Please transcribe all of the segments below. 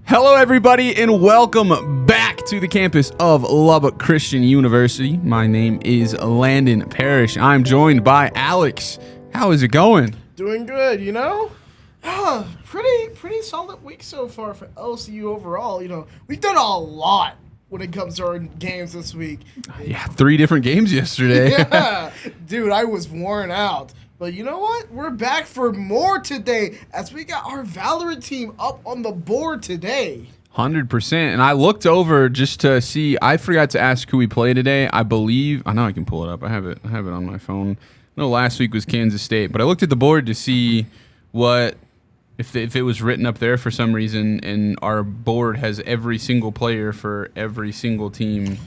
Hello, everybody, and welcome back to the campus of Lubbock Christian University. My name is Landon Parrish. I'm joined by Alex. How is it going? Doing good, you know? Pretty solid week so far for LCU overall. You know, we've done a lot when it comes to our games this week. Yeah, 3 different games yesterday. Yeah, dude, I was worn out. But you know what? We're back for more today as we got our Valorant team up on the board today. 100%. And I looked over just to see. I forgot to ask who we play today. I believe. I know I can pull it up. I have it on my phone. I know last week was Kansas State, but I looked at the board to see what if it was written up there for some reason. And our board has every single player for every single team.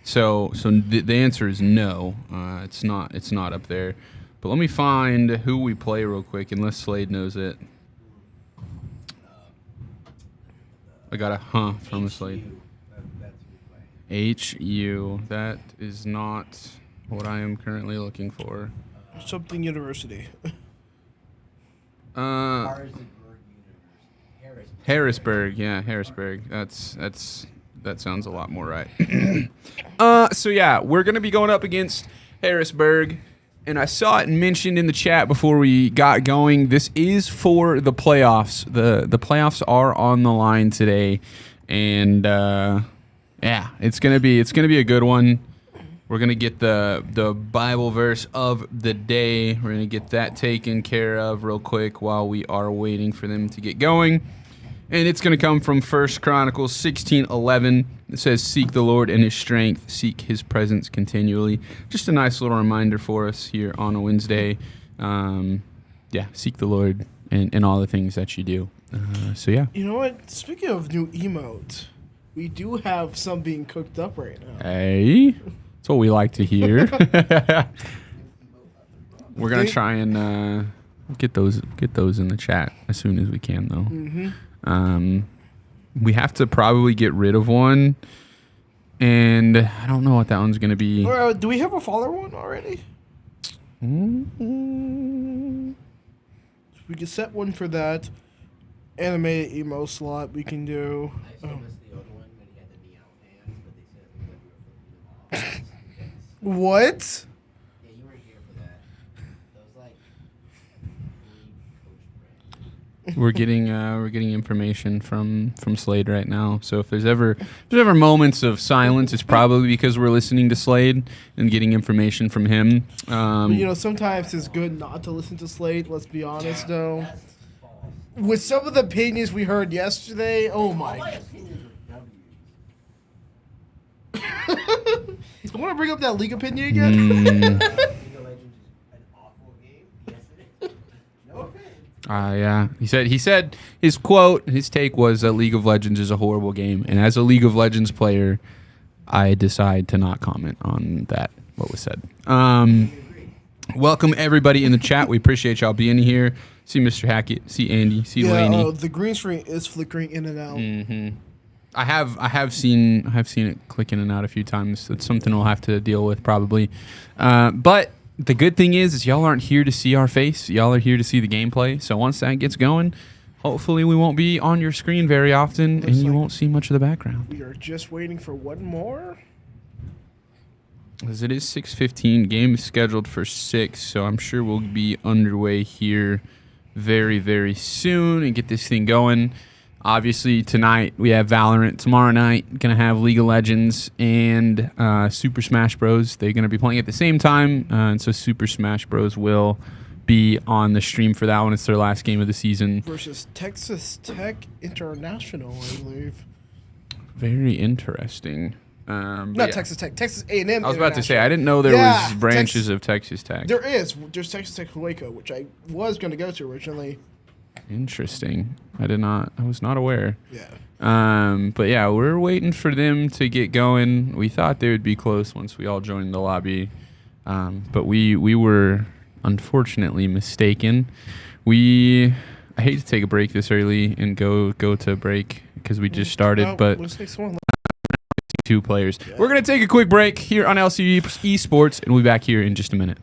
So the answer is no. It's not up there. But let me find who we play real quick, unless Slade knows it. I got a from Slade. HU. That is not what I am currently looking for. Something University. Harrisburg. Yeah, Harrisburg. That sounds a lot more right. So yeah, we're gonna be going up against Harrisburg. And I saw it mentioned in the chat before we got going. This is for the playoffs. The playoffs are on the line today, and yeah, it's gonna be a good one. We're gonna get the Bible verse of the day. We're gonna get that taken care of real quick while we are waiting for them to get going. And it's going to come from 1 Chronicles 16:11. It says, "Seek the Lord in his strength, seek his presence continually." Just a nice little reminder for us here on a Wednesday. Yeah, seek the Lord in all the things that you do. So, yeah. You know what? Speaking of new emotes, we do have some being cooked up right now. Hey, that's what we like to hear. We're going to try and get those in the chat as soon as we can, though. Mm-hmm. We have to probably get rid of one, and I don't know what that one's gonna be. Do we have a follower one already? Mm-hmm. We can set one for that. Animated emo slot we can do. What? We're getting information from Slade right now. So if there's ever moments of silence, it's probably because we're listening to Slade and getting information from him. You know, sometimes it's good not to listen to Slade. Let's be honest, though. With some of the opinions we heard yesterday, oh my! I want to bring up that league opinion again. Yeah. He said his take was that League of Legends is a horrible game, and as a League of Legends player, I decide to not comment on what was said. Welcome everybody in the chat. We appreciate y'all being here. See Mr. Hackett, see Andy, see Laney. The green screen is flickering in and out. Mm-hmm. I have seen it click in and out a few times. It's something we'll have to deal with probably. But the good thing is y'all aren't here to see our face. Y'all are here to see the gameplay. So once that gets going, hopefully we won't be on your screen very often, and you won't see much of the background. We are just waiting for one more. As it is 6:15, game is scheduled for 6, so I'm sure we'll be underway here very, very soon and get this thing going. Obviously, tonight we have Valorant. Tomorrow night, going to have League of Legends and Super Smash Bros. They're going to be playing at the same time, and so Super Smash Bros. Will be on the stream for that one. It's their last game of the season. Versus Texas Tech International, I believe. Very interesting. Not Texas Tech, Texas A&M. I was about to say, I didn't know there was branches of Texas Tech. There is. There's Texas Tech Waco, which I was going to go to originally. Interesting. I was not aware. Yeah. But yeah, we're waiting for them to get going. We thought they would be close once we all joined the lobby. But we were unfortunately mistaken. I hate to take a break this early and go to break because we just started, but let's take someone. 2 players. Yeah. We're going to take a quick break here on LCU Esports, and we'll be back here in just a minute.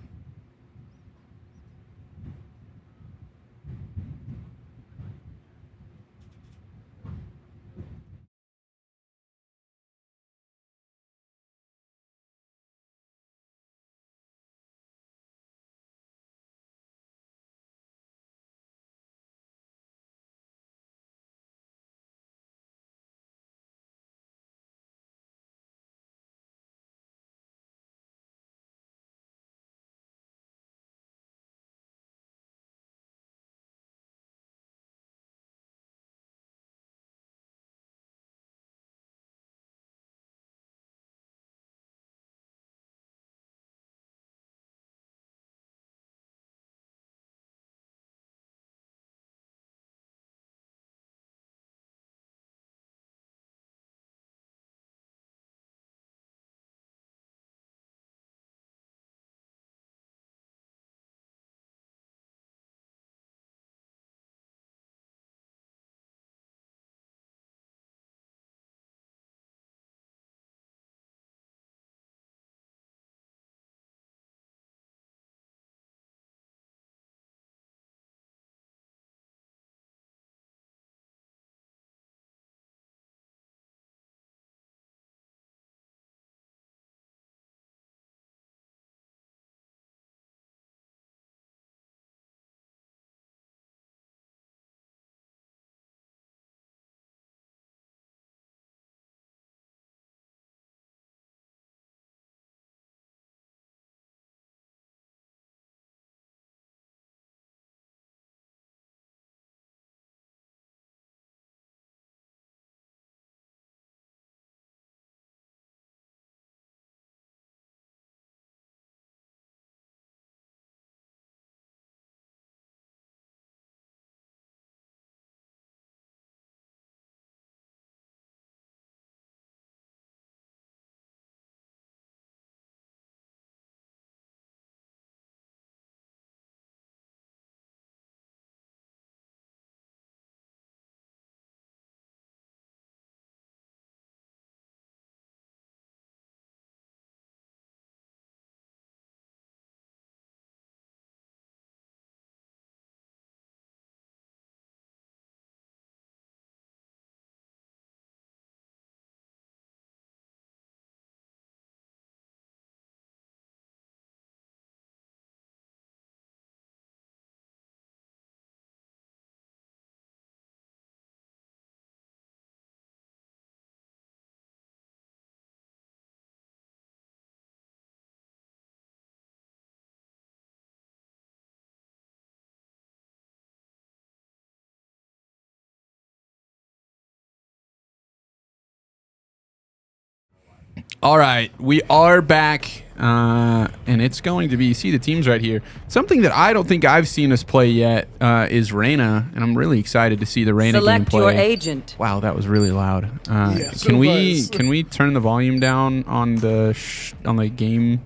All right, we are back, and it's going to be, see the teams right here. Something that I don't think I've seen us play yet is Reyna, and I'm really excited to see the Reyna Select gameplay. your agent. Wow, that was really loud. Yeah, can we turn the volume down on the game?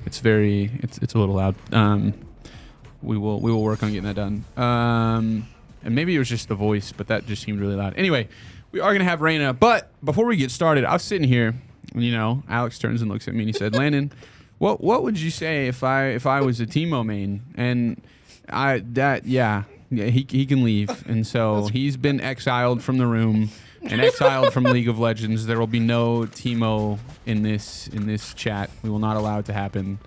It's a little loud. We will work on getting that done. And maybe it was just the voice, but that just seemed really loud. Anyway, we are gonna have Reyna, but before we get started, I was sitting here. You know, Alex turns and looks at me and he said, "Landon, what would you say if I was a Teemo main?" And he can leave, and so he's been exiled from the room and exiled from League of Legends. There will be no Teemo in this chat. We will not allow it to happen.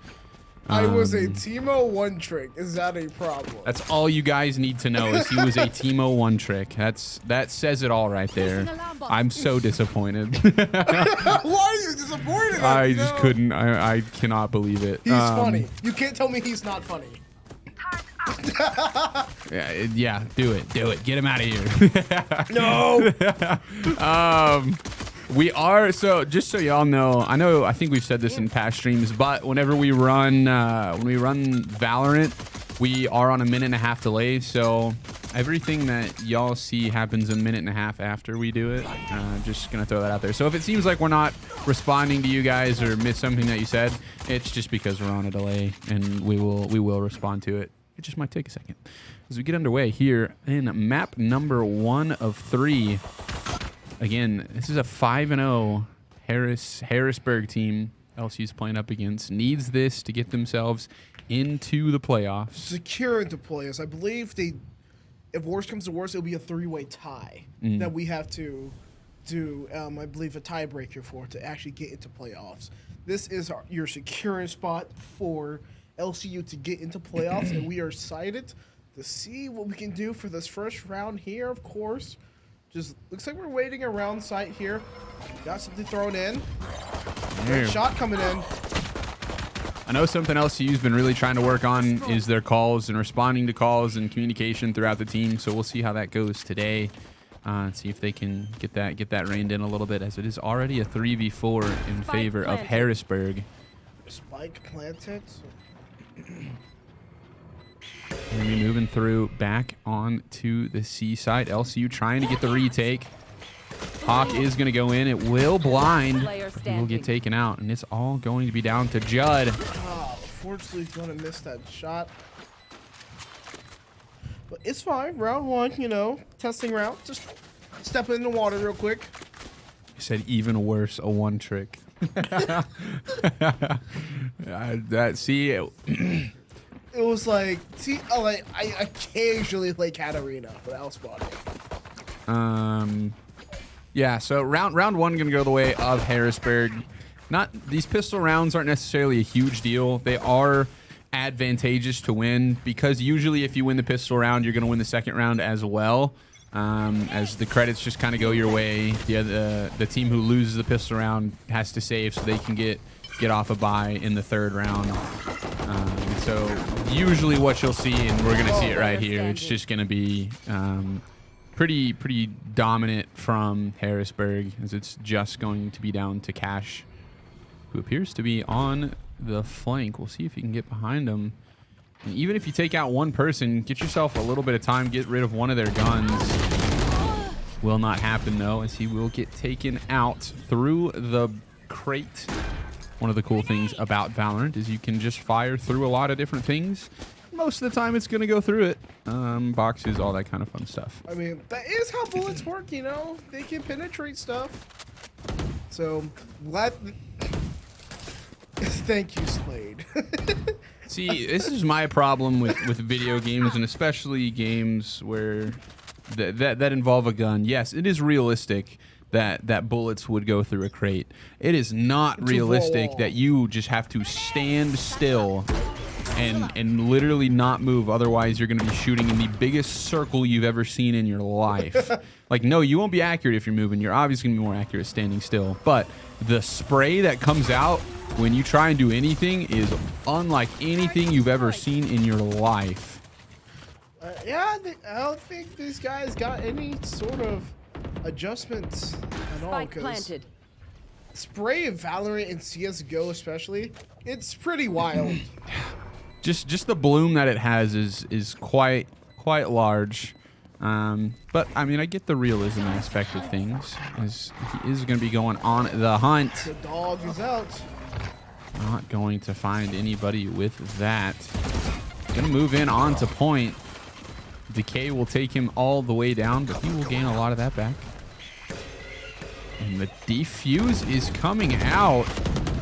I was a Teemo one trick. Is that a problem? That's all you guys need to know is he was a Teemo one trick. That says it all right there. I'm so disappointed. Why are you disappointed? I just couldn't. I cannot believe it. He's funny. You can't tell me he's not funny. Yeah, do it. Get him out of here. No. We are, so just so y'all know, I think we've said this in past streams, but whenever we run Valorant, we are on a 1.5-minute delay. So everything that y'all see happens a 1.5 minutes after we do it. Just gonna throw that out there. So if it seems like we're not responding to you guys or missed something that you said, it's just because we're on a delay, and we will respond to it. It just might take a second. As we get underway here in map number 1 of 3. Again, this is a 5-0 Harrisburg team LCU's playing up against. Needs this to get themselves into the playoffs. Secure into playoffs. I believe if worse comes to worse, it'll be a 3-way tie that we have to do, I believe, a tiebreaker for to actually get into playoffs. This is your securing spot for LCU to get into playoffs, and we are excited to see what we can do for this first round here, of course. Just looks like we're waiting around site here. Got something thrown in. Good shot coming in. I know something else LCU's been really trying to work on is their calls and responding to calls and communication throughout the team. So we'll see how that goes today. And see if they can get that reined in a little bit, as it is already a 3v4 in favor of Harrisburg. Spike planted. Going to be moving through back on to the C side. LCU trying to get the retake. Hawk is going to go in. It will blind. He will get taken out. And it's all going to be down to Judd. Unfortunately, he's going to miss that shot. But it's fine. Round 1, you know, testing round. Just step in the water real quick. He said even worse, a one trick. It was like, I occasionally play Katarina without spotting. Yeah, so round 1 gonna go the way of Harrisburg. These pistol rounds aren't necessarily a huge deal. They are advantageous to win, because usually if you win the pistol round, you're gonna win the second round as well. As the credits just kind of go your way. The team who loses the pistol round has to save so they can get off a bye in the third round. So usually what you'll see, and we're going to see it right here, it's just going to be pretty dominant from Harrisburg, as it's just going to be down to Cash, who appears to be on the flank. We'll see if you can get behind him. And even if you take out one person, get yourself a little bit of time, get rid of one of their guns. Will not happen, though, as he will get taken out through the crate. One of the cool things about Valorant is you can just fire through a lot of different things. Most of the time, it's going to go through it. Boxes, all that kind of fun stuff. I mean, that is how bullets work, you know? They can penetrate stuff. So, thank you, Slade. See, this is my problem with video games, and especially games where that involve a gun. Yes, it is realistic that bullets would go through a crate. It is not realistic that you just have to stand still and literally not move. Otherwise, you're going to be shooting in the biggest circle you've ever seen in your life. Like, no, you won't be accurate if you're moving. You're obviously going to be more accurate standing still. But the spray that comes out when you try and do anything is unlike anything you've ever seen in your life. Yeah, I don't think these guys got any sort of adjustments at all. Spike planted. spray in Valorant and CS:GO especially, it's pretty wild. Just the bloom that it has is quite large. But I mean, I get the realism aspect of things. As he is going to be going on the hunt. The dog is out. Not going to find anybody with that. Going to move in onto point. Decay will take him all the way down, but he will gain a lot of that back. And the defuse is coming out.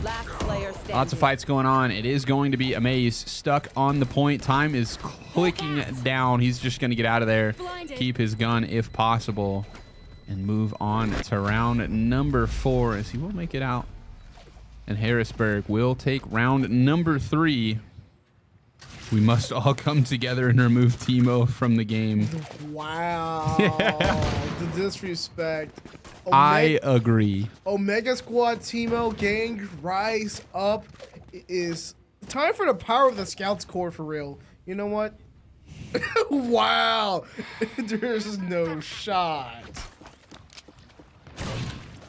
Last player standing. Lots of fights going on. It is going to be a maze stuck on the point. Time is clicking down. He's just going to get out of there, keep his gun if possible, and move on to round number 4 as he will make it out. And Harrisburg will take round number 3. We must all come together and remove Timo from the game. Wow. The disrespect. I agree. Omega Squad, Timo, gang, rise up. It is time for the power of the Scouts Corps for real. You know what? Wow. There's no shot.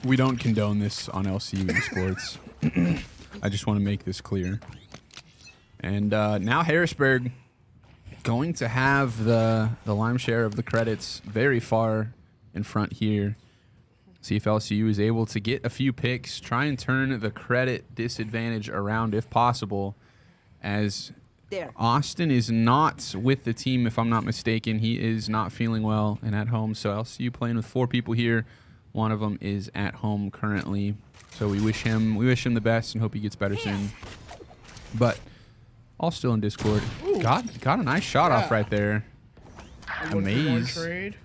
We don't condone this on LCU esports. I just want to make this clear. And now Harrisburg going to have the lime share of the credits very far in front here. See if LCU is able to get a few picks, try and turn the credit disadvantage around if possible, as Austin is not with the team, if I'm not mistaken. He is not feeling well and at home, so LCU playing with 4 people here. One of them is at home currently, so we wish him the best and hope he gets better soon. But all still in Discord. Ooh. Got a nice shot off right there. One trade.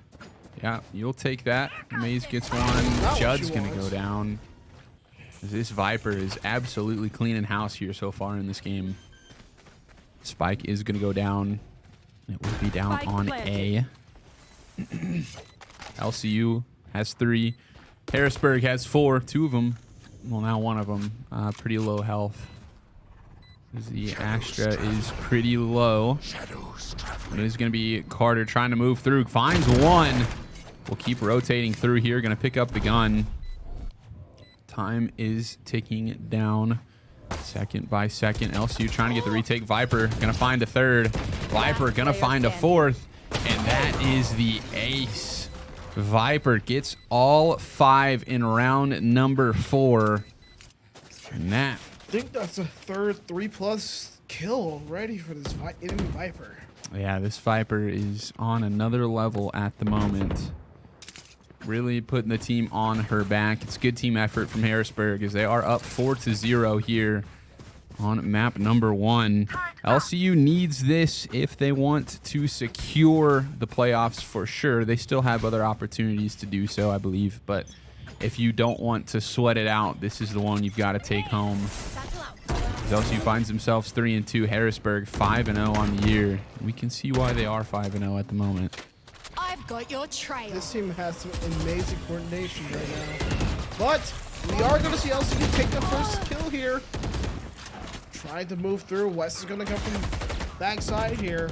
Yeah, you'll take that. Maze gets one. Not Judd's what going she to go wants. down. This Viper is absolutely cleaning house here so far in this game. Spike is going to go down. It will be down Spike on planted. A. LCU has 3. Harrisburg has 4. 2 of them. Well, now 1 of them. Pretty low health. The Astra is pretty low. It is going to be Carter trying to move through. Finds one. We'll keep rotating through here. Going to pick up the gun. Time is ticking down second by second. LCU trying to get the retake. Viper going to find a 3rd. Viper going to find a 4th. And that is the ace. Viper gets all 5 in round number 4. And that... I think that's a third 3+ kill already for this enemy Viper. Yeah, this Viper is on another level at the moment. Really putting the team on her back. It's good team effort from Harrisburg as they are up 4-0 here on map number 1. LCU needs this if they want to secure the playoffs for sure. They still have other opportunities to do so, I believe. But if you don't want to sweat it out, this is the one you've got to take home. LCU finds themselves 3-2. Harrisburg 5-0 on the year. We can see why they are 5-0 at the moment. I've got your trail. This team has some amazing coordination right now. But we are going to see LCU take the first kill here. Trying to move through. West is going to come from backside here.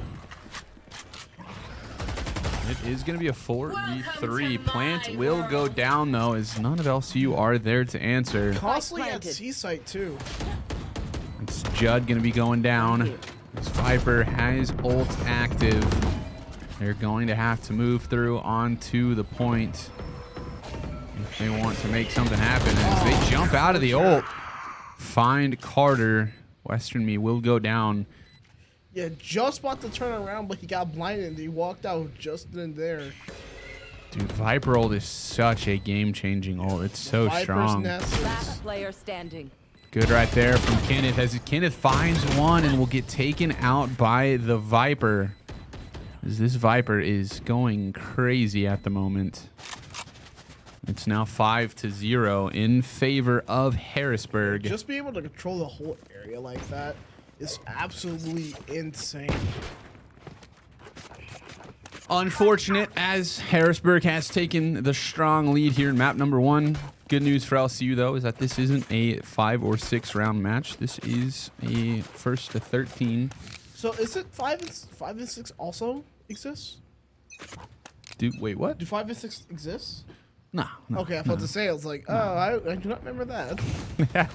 It is going to be a 4v3. Plant will go down, though, as none of LCU are there to answer. Constantly at C-site, too. It's Judd going to be going down. This Viper has ult active. They're going to have to move through onto the point if they want to make something happen. As they jump out of the ult, find Carter. Western Me will go down. Yeah, just about to turn around, but he got blinded and he walked out just in there. Dude, Viper ult is such a game-changing ult. It's so Viper's strong. nest Last player standing. Good right there from Kenneth as Kenneth finds one and will get taken out by the Viper. As this Viper is going crazy at the moment. It's now 5-0 in favor of Harrisburg. Just be able to control the whole area like that is absolutely insane. Unfortunate as Harrisburg has taken the strong lead here in map number 1. Good news for LCU though is that this isn't a 5 or 6 round match. This is a 1st to 13. So is it 5 and 6 also exists? Dude, wait, what? Do 5 and 6 exist? No. Okay, I thought to say, I was like, oh, I do not remember that.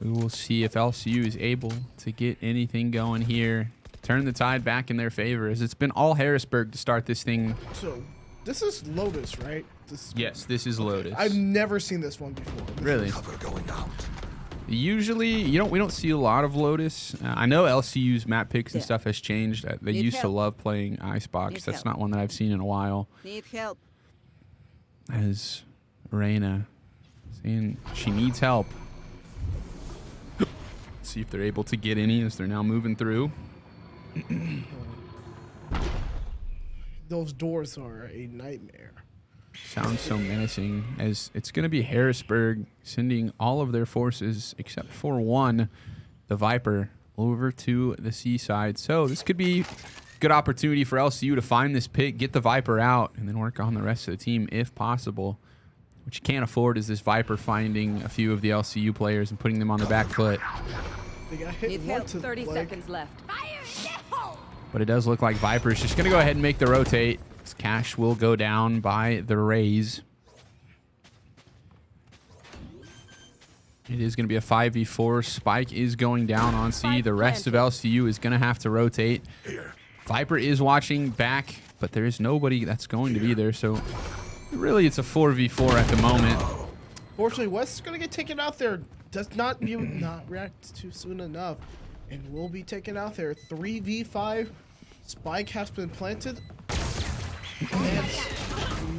We will see if LCU is able to get anything going here. Turn the tide back in their favor, as it's been all Harrisburg to start this thing. So, this is Lotus, right? Yes, this is Lotus. I've never seen this one before. Really? Usually, we don't see a lot of Lotus. I know LCU's map picks and stuff has changed. They used to love playing Icebox. That's not one that I've seen in a while. Need help. As Reyna saying she needs help. See if they're able to get any as they're now moving through. Those doors are a nightmare. Sounds so menacing, as it's going to be Harrisburg sending all of their forces, except for one, the Viper, over to the seaside. So this could be a good opportunity for LCU to find this pick, get the Viper out, and then work on the rest of the team if possible. What you can't afford is this Viper finding a few of the LCU players and putting them on the back foot. They got hit Need once help. to 30 leg. seconds left. But it does look like Viper's just going to go ahead and make the rotate. This Cash will go down by the Rays. It is going to be a 5v4. Spike is going down on C. The rest of LCU is going to have to rotate. Viper is watching back, but there is nobody that's going to be there. So really, it's a 4v4 at the moment. Fortunately, West is going to get taken out there. Does not react too soon enough. And will be taken out there. 3v5. Spike has been planted. And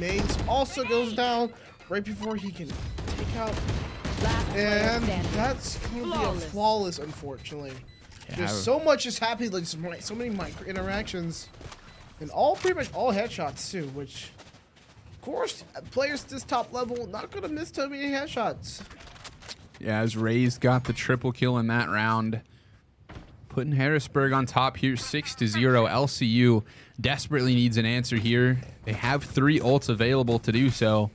NACE also goes down right before he can take out. And that's going to be a flawless, unfortunately. Yeah. There's so much is happening, like so many micro interactions. And pretty much all headshots too, which, of course, players this top level not going to miss too many headshots. Yeah, as Rays got the triple kill in that round. Putting Harrisburg on top here, 6-0. LCU desperately needs an answer here. They have 3 ults available to do so.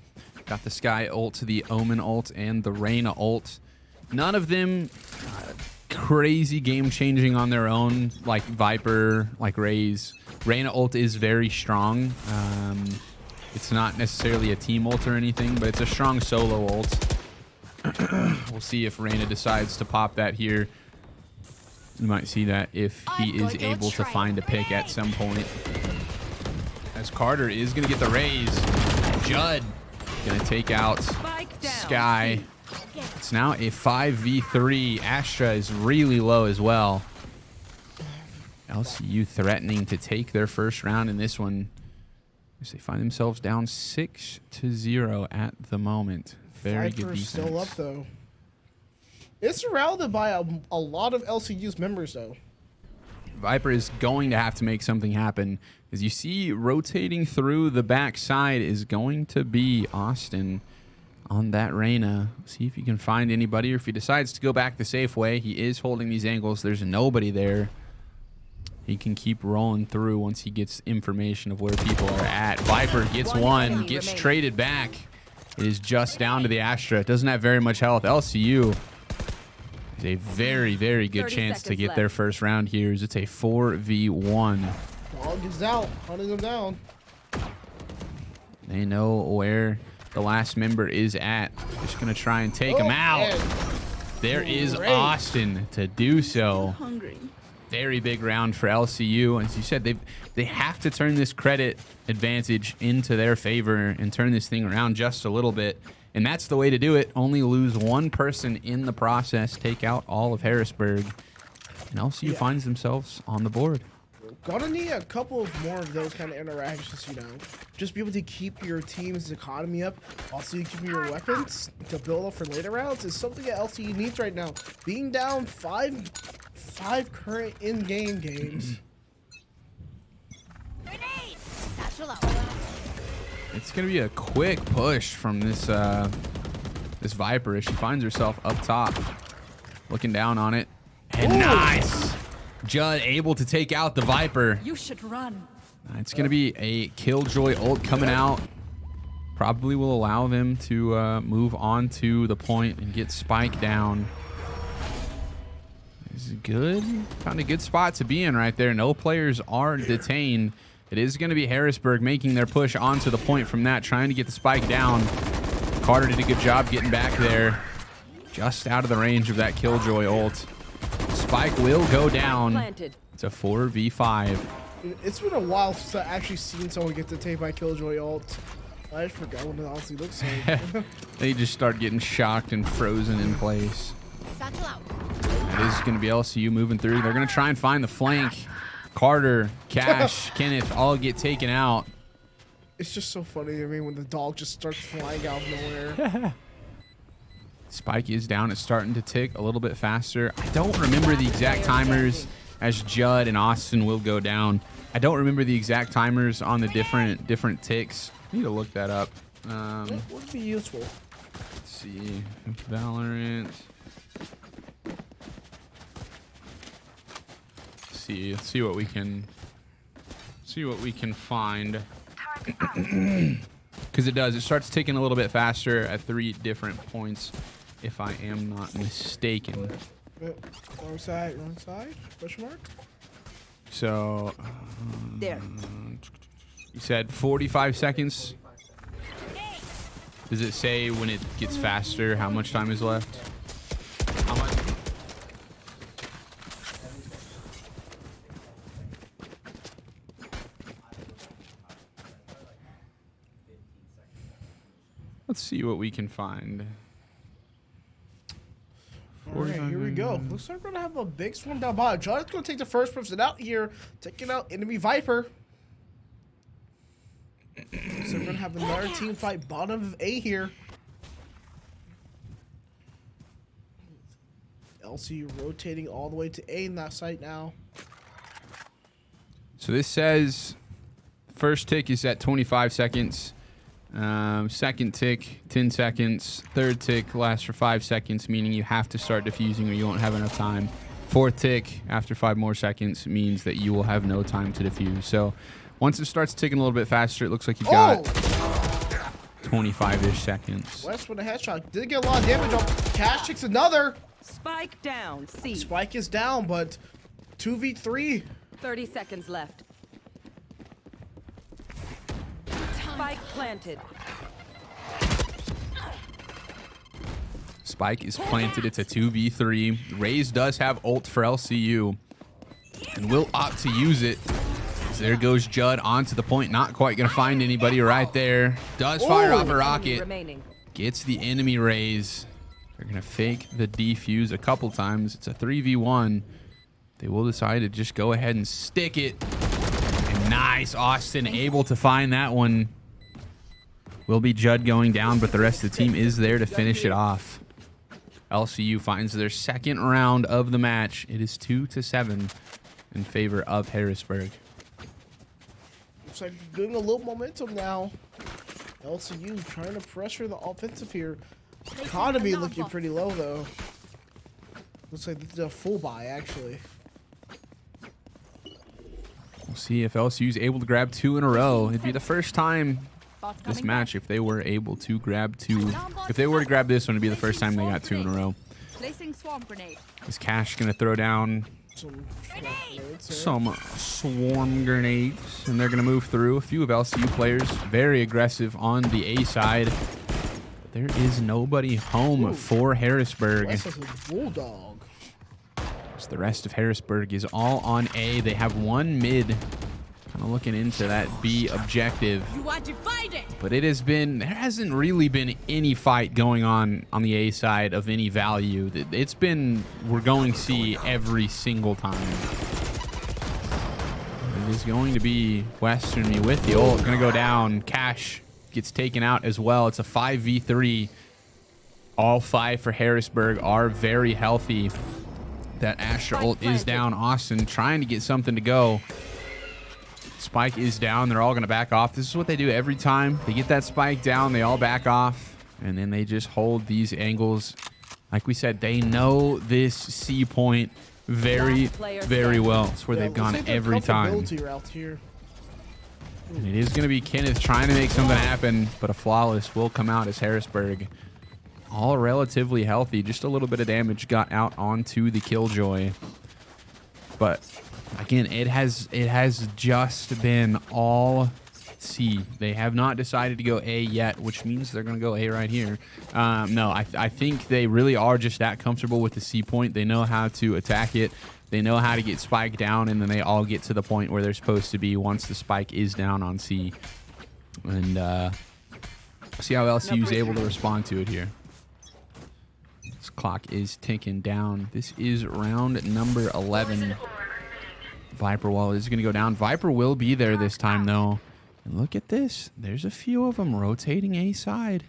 Got the Sky ult, the Omen ult, and the Reyna ult. None of them crazy game-changing on their own, like Viper, like Rays. Reyna ult is very strong. It's not necessarily a team ult or anything, but it's a strong solo ult. We'll see if Reyna decides to pop that here. You might see that if he is able to find a pick at some point. As Carter is going to get the raise. Judd going to take out Sky. It's now a 5v3. Astra is really low as well. LCU threatening to take their first round in this one, as they find themselves down 6-0 at the moment. Very good defense. Still up though. It's surrounded by a lot of LCU's members though. Viper is going to have to make something happen. As you see, rotating through the backside is going to be Austin on that Reyna. See if he can find anybody, or if he decides to go back the safe way. He is holding these angles. There's nobody there. He can keep rolling through once he gets information of where people are at. Viper gets one, gets traded back. It is just down to the Astra. It doesn't have very much health. LCU is a very, very good chance to get their first round here. It's a 4v1. Dog is out, hunting them down. They know where the last member is at. Just going to try and take him out. There is Austin to do so. Very big round for LCU. As you said, they have to turn this credit advantage into their favor and turn this thing around just a little bit. And that's the way to do it. Only lose one person in the process. Take out all of Harrisburg. And LCU finds themselves on the board. Gonna need a couple of more of those kind of interactions, you know. Just be able to keep your team's economy up. Also, you keep your weapons to build up for later rounds is something that LCU needs right now. Being down five current in-game games. It's going to be a quick push from this this Viper as she finds herself up top. Looking down on it. And nice! Judd able to take out the Viper. You should run. It's going to be a Killjoy ult coming out. Probably will allow them to move on to the point and get Spike down. This is good. Found a good spot to be in right there. No players are detained. It is going to be Harrisburg making their push onto the point from that, trying to get the spike down. Carter did a good job getting back there. Just out of the range of that Killjoy ult. Spike will go down. Planted. It's a 4v5. It's been a while since I actually seen someone get to take my Killjoy ult. I just forgot what it honestly looks like. They just start getting shocked and frozen in place. Satchel out. It is going to be LCU moving through. They're going to try and find the flank. Carter, Cash, Kenneth all get taken out. It's just so funny to me when the dog just starts flying out of nowhere. Spike is down. It's starting to tick a little bit faster. I don't remember the exact timers as Judd and Austin will go down. I don't remember the exact timers on the different ticks. I need to look that up. What would be useful? Let's see. Valorant. Let's see what we can find. Because it starts ticking a little bit faster at 3 different points, if I am not mistaken. Wrong side, question mark? So, There. you said 45 seconds? Does it say when it gets faster how much time is left? How much? Let's see what we can find. All right, here we go. Looks like we're going to have a big swarm down bottom. Jonathan's going to take the first person out here, taking out enemy Viper. So we're going to have another team fight bottom of A here. LCU rotating all the way to A in that site now. So this says first tick is at 25 seconds. Second tick, 10 seconds. Third tick lasts for 5 seconds, meaning you have to start defusing or you won't have enough time. Fourth tick, after 5 more seconds, means that you will have no time to defuse. So once it starts ticking a little bit faster, it looks like you've got 25-ish seconds. West with a headshot. Did get a lot of damage on. Cash takes another. Spike down. C. Spike is down, but 2v3. 30 seconds left. Spike planted. Spike is planted. It's a 2v3. Raze does have ult for LCU and will opt to use it. So there goes Judd onto the point. Not quite going to find anybody right there. Does fire off a rocket. Remaining. Gets the enemy Raze. They're going to fake the defuse a couple times. It's a 3v1. They will decide to just go ahead and stick it. And nice. Austin able to find that one. Will be Judd going down, but the rest of the team is there to finish it off. LCU finds their second round of the match. It is 2-7 in favor of Harrisburg. Looks like getting a little momentum now. LCU trying to pressure the offensive here. Economy looking pretty low though. Looks like this is a full buy actually. We'll see if LCU is able to grab 2 in a row. It'd be the first time this match if they were able to grab 2. If they were to grab this one, it'd be the first time they got 2 in a row. Placing swarm grenade. Is Cash gonna throw down some swarm grenades, and they're gonna move through. A few of LCU players very aggressive on the A side. But there is nobody home for Harrisburg. West has a bulldog. So the rest of Harrisburg is all on A. They have 1 mid, kind of looking into that B objective. You are divided. But it has been, there hasn't really been any fight going on the A side of any value. It's been, we're going C every single time. It is going to be Western Me with the ult. Going to go down. Cash gets taken out as well. It's a 5v3. All 5 for Harrisburg are very healthy. That Astra ult is down. Austin trying to get something to go. Spike is down. They're all going to back off. This is what they do every time. They get that spike down. They all back off. And then they just hold these angles. Like we said, they know this C point very, very well. It's where they've gone every time. Here. And it is going to be Kenneth trying to make something happen. But a flawless will come out as Harrisburg. All relatively healthy. Just a little bit of damage got out onto the Killjoy. But Again, it has just been all C. They have not decided to go A yet, which means they're going to go A right here. No, I think they really are just that comfortable with the C point. They know how to attack it. They know how to get spike down, and then they all get to the point where they're supposed to be once the spike is down on C. And see how LCU is able to respond to it here. This clock is ticking down. This is round number 11. Viper wall is going to go down. Viper will be there this time, though. And look at this. There's a few of them rotating A side.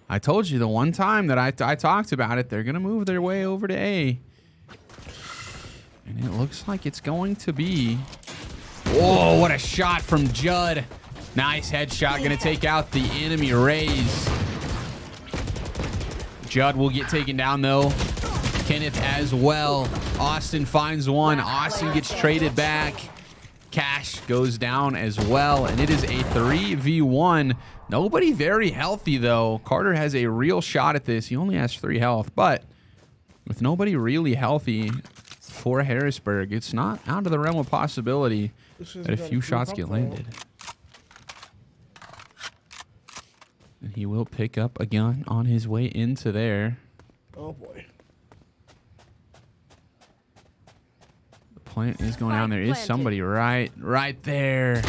I told you the one time that I talked about it, they're going to move their way over to A. And it looks like it's going to be... Whoa, what a shot from Judd. Nice headshot. Going to take out the enemy Rays. Judd will get taken down, though. Kenneth as well. Austin finds one. Austin gets traded back. Cash goes down as well. And it is a 3v1. Nobody very healthy, though. Carter has a real shot at this. He only has 3 health. But with nobody really healthy for Harrisburg, it's not out of the realm of possibility that a few shots get landed. And he will pick up a gun on his way into there. Oh, boy. The plant is going down. There is somebody right there.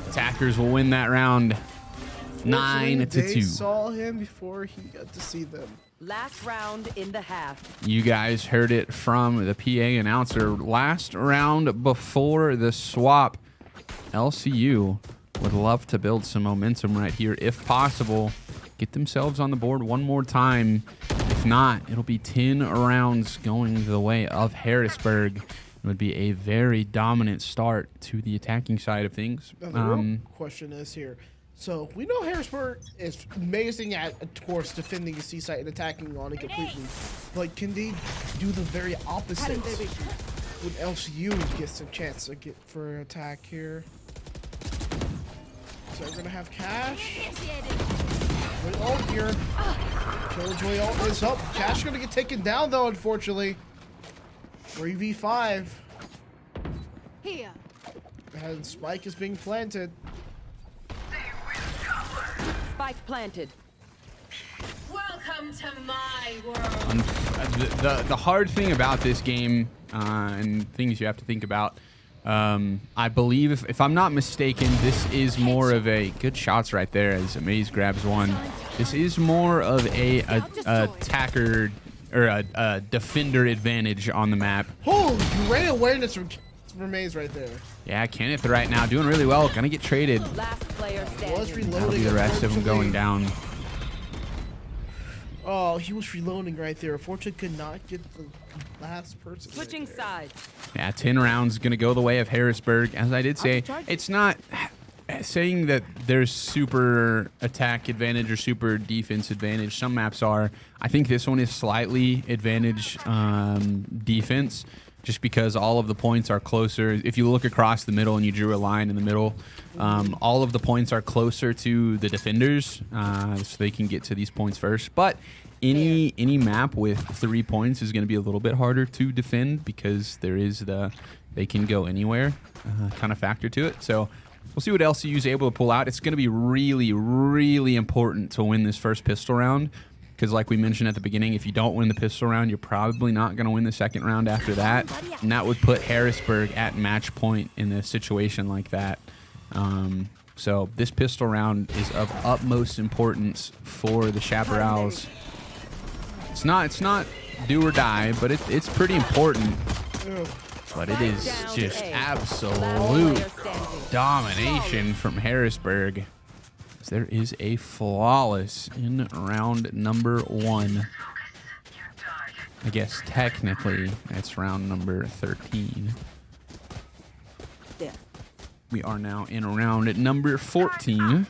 Attackers will win that round 9-2. They saw him before he got to see them. Last round in the half. You guys heard it from the PA announcer. Last round before the swap. LCU would love to build some momentum right here if possible. Get themselves on the board one more time. If not, it'll be 10 rounds going the way of Harrisburg. It would be a very dominant start to the attacking side of things. Now, the real question is here. So we know Harrisburg is amazing at, of course, defending the C site and attacking on it completely. But can they do the very opposite? Would LCU get some chance to get for attack here? So we're gonna have Cash. With ult here. Killjoy ult is up. Cash is gonna get taken down though, unfortunately. 3v5. Here. And Spike is being planted. Spike planted. Welcome to my world. The hard thing about this game and things you have to think about, I believe, if I'm not mistaken, this is more of a good shots right there as Amaze grabs one. This is more of a attacker or a defender advantage on the map. Oh, great awareness from Maze right there. Yeah, Kenneth right now doing really well. Gonna get traded. Last player Was standing. That'll be reloading. the rest of them going down. Oh, he was reloading right there. Unfortunately, could not get the last person. Switching right there. sides. Yeah, 10 rounds going to go the way of Harrisburg. As I did say, it's not saying that there's super attack advantage or super defense advantage. Some maps are. I think this one is slightly advantage defense just because all of the points are closer. If you look across the middle and you drew a line in the middle, all of the points are closer to the defenders, so they can get to these points first. But any map with 3 points is going to be a little bit harder to defend because there is they can go anywhere kind of factor to it. So we'll see what LCU is able to pull out. It's going to be really, really important to win this first pistol round because like we mentioned at the beginning, if you don't win the pistol round, you're probably not going to win the second round after that. And that would put Harrisburg at match point in a situation like that. So this pistol round is of utmost importance for the Chaparrals. It's not do or die, but it's pretty important. But it is just absolute domination from Harrisburg. There is a flawless in round number 1. I guess technically it's round number 13. There. We are now in round number 14.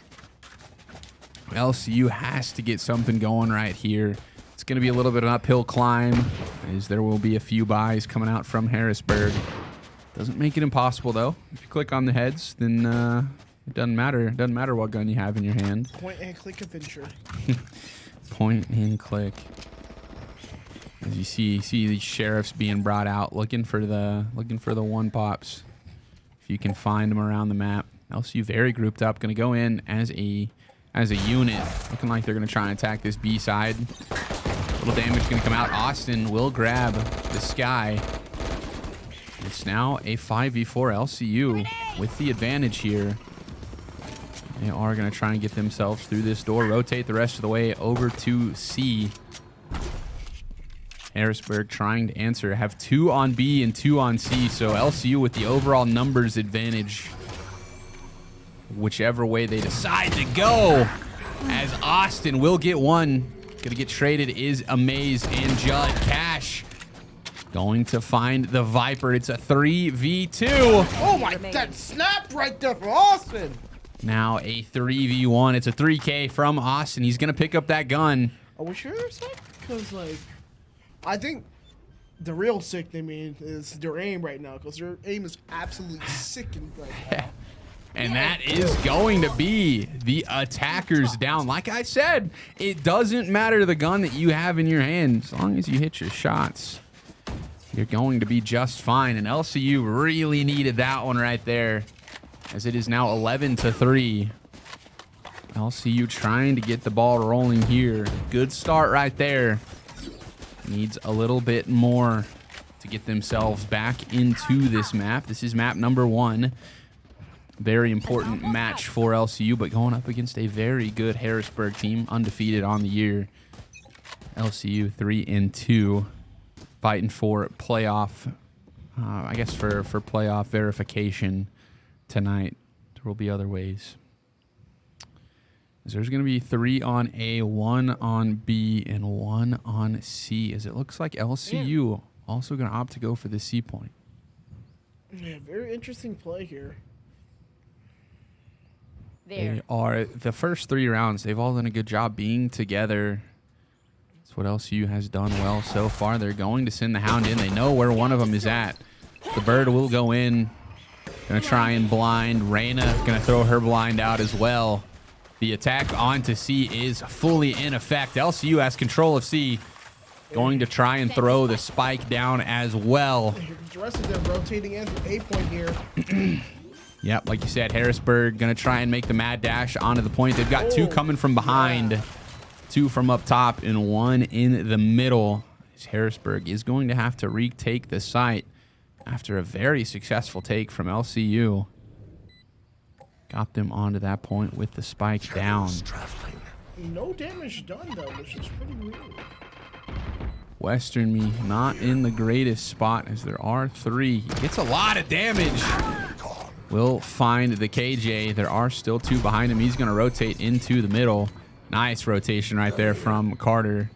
LCU has to get something going right here. It's going to be a little bit of an uphill climb as there will be a few buys coming out from Harrisburg. Doesn't make it impossible, though. If you click on the heads, then it doesn't matter. It doesn't matter what gun you have in your hand. Point and click adventure. Point and click. As you see these sheriffs being brought out, looking for the one pops. If you can find them around the map. LCU very grouped up, going to go in as a unit, looking like they're going to try and attack this B side. Little damage going to come out. Austin will grab the sky. It's now a 5v4 LCU with the advantage here. They are going to try and get themselves through this door, rotate the rest of the way over to C. Harrisburg trying to answer. Have 2 on B and 2 on C, so LCU with the overall numbers advantage. Whichever way they decide to go, as Austin will get one. Gonna get traded is Amaze and Judd. Cash going to find the Viper. It's a 3v2. Oh my, that snap right there for Austin. Now a 3v1. It's a 3K from Austin. He's gonna pick up that gun. Are we sure it's not? Because, like, I think the real sick thing is their aim right now, because their aim is absolutely sickened right now. And that is going to be the attackers down. Like I said, it doesn't matter the gun that you have in your hand. As long as you hit your shots, you're going to be just fine. And LCU really needed that one right there, as it is now 11-3. LCU trying to get the ball rolling here. Good start right there. Needs a little bit more to get themselves back into this map. This is map number 1. Very important match for LCU, but going up against a very good Harrisburg team, undefeated on the year. LCU 3-2, fighting for playoff, I guess for playoff verification tonight. There will be other ways. There's going to be 3 on A, 1 on B, and 1 on C, as it looks like LCU also going to opt to go for the C point. Yeah, very interesting play here. They are the first 3 rounds. They've all done a good job being together. That's what LCU has done well so far. They're going to send the Hound in. They know where one of them is at. The Bird will go in. Gonna try and blind. Reyna gonna throw her blind out as well. The attack onto C is fully in effect. LCU has control of C. Going to try and throw the spike down as well. Here comes the rest of them rotating in A point here. Yep, like you said, Harrisburg going to try and make the mad dash onto the point. They've got 2 coming from behind, 2 from up top, and 1 in the middle. Harrisburg is going to have to retake the site after a very successful take from LCU. Got them onto that point with the spike down. No damage done, though, which is pretty weird. Western Me not in the greatest spot, as there are 3. He gets a lot of damage. Will find the KJ. There are still 2 behind him. He's going to rotate into the middle. Nice rotation right there from Carter.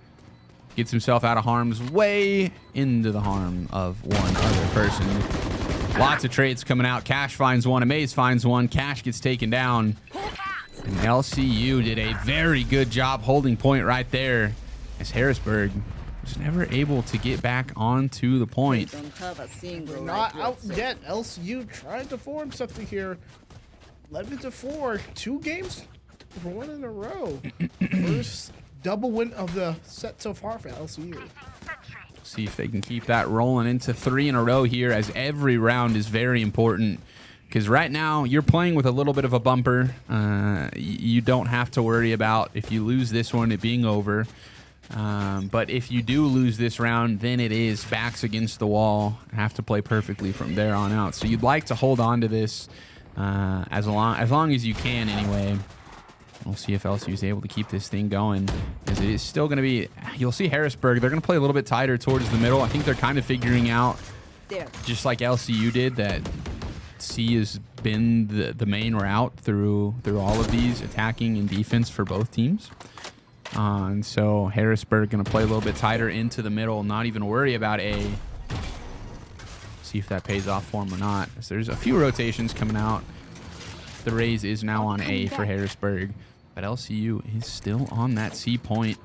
Gets himself out of harm's way into the harm of one other person. Lots of trades coming out. Cash finds one. Amaze finds one. Cash gets taken down. And LCU did a very good job holding point right there, as Harrisburg was never able to get back onto the point. Not out yet. LCU trying to form something here. 11-4. 2 games, 1 in a row. First double win of the set so far for LCU. See if they can keep that rolling into 3 in a row here, as every round is very important. Because right now, you're playing with a little bit of a bumper. You don't have to worry about, if you lose this one, it being over. But if you do lose this round, then it is backs against the wall. Have to play perfectly from there on out. So you'd like to hold on to this as long as you can anyway. We'll see if LCU is able to keep this thing going, as it is still going to be, you'll see Harrisburg, they're going to play a little bit tighter towards the middle. I think they're kind of figuring out, just like LCU did, that C has been the main route through all of these, attacking and defense for both teams. And so Harrisburg going to play a little bit tighter into the middle, not even worry about A. See if that pays off for him or not. So there's a few rotations coming out. The raise is now on A for Harrisburg, but LCU is still on that C point.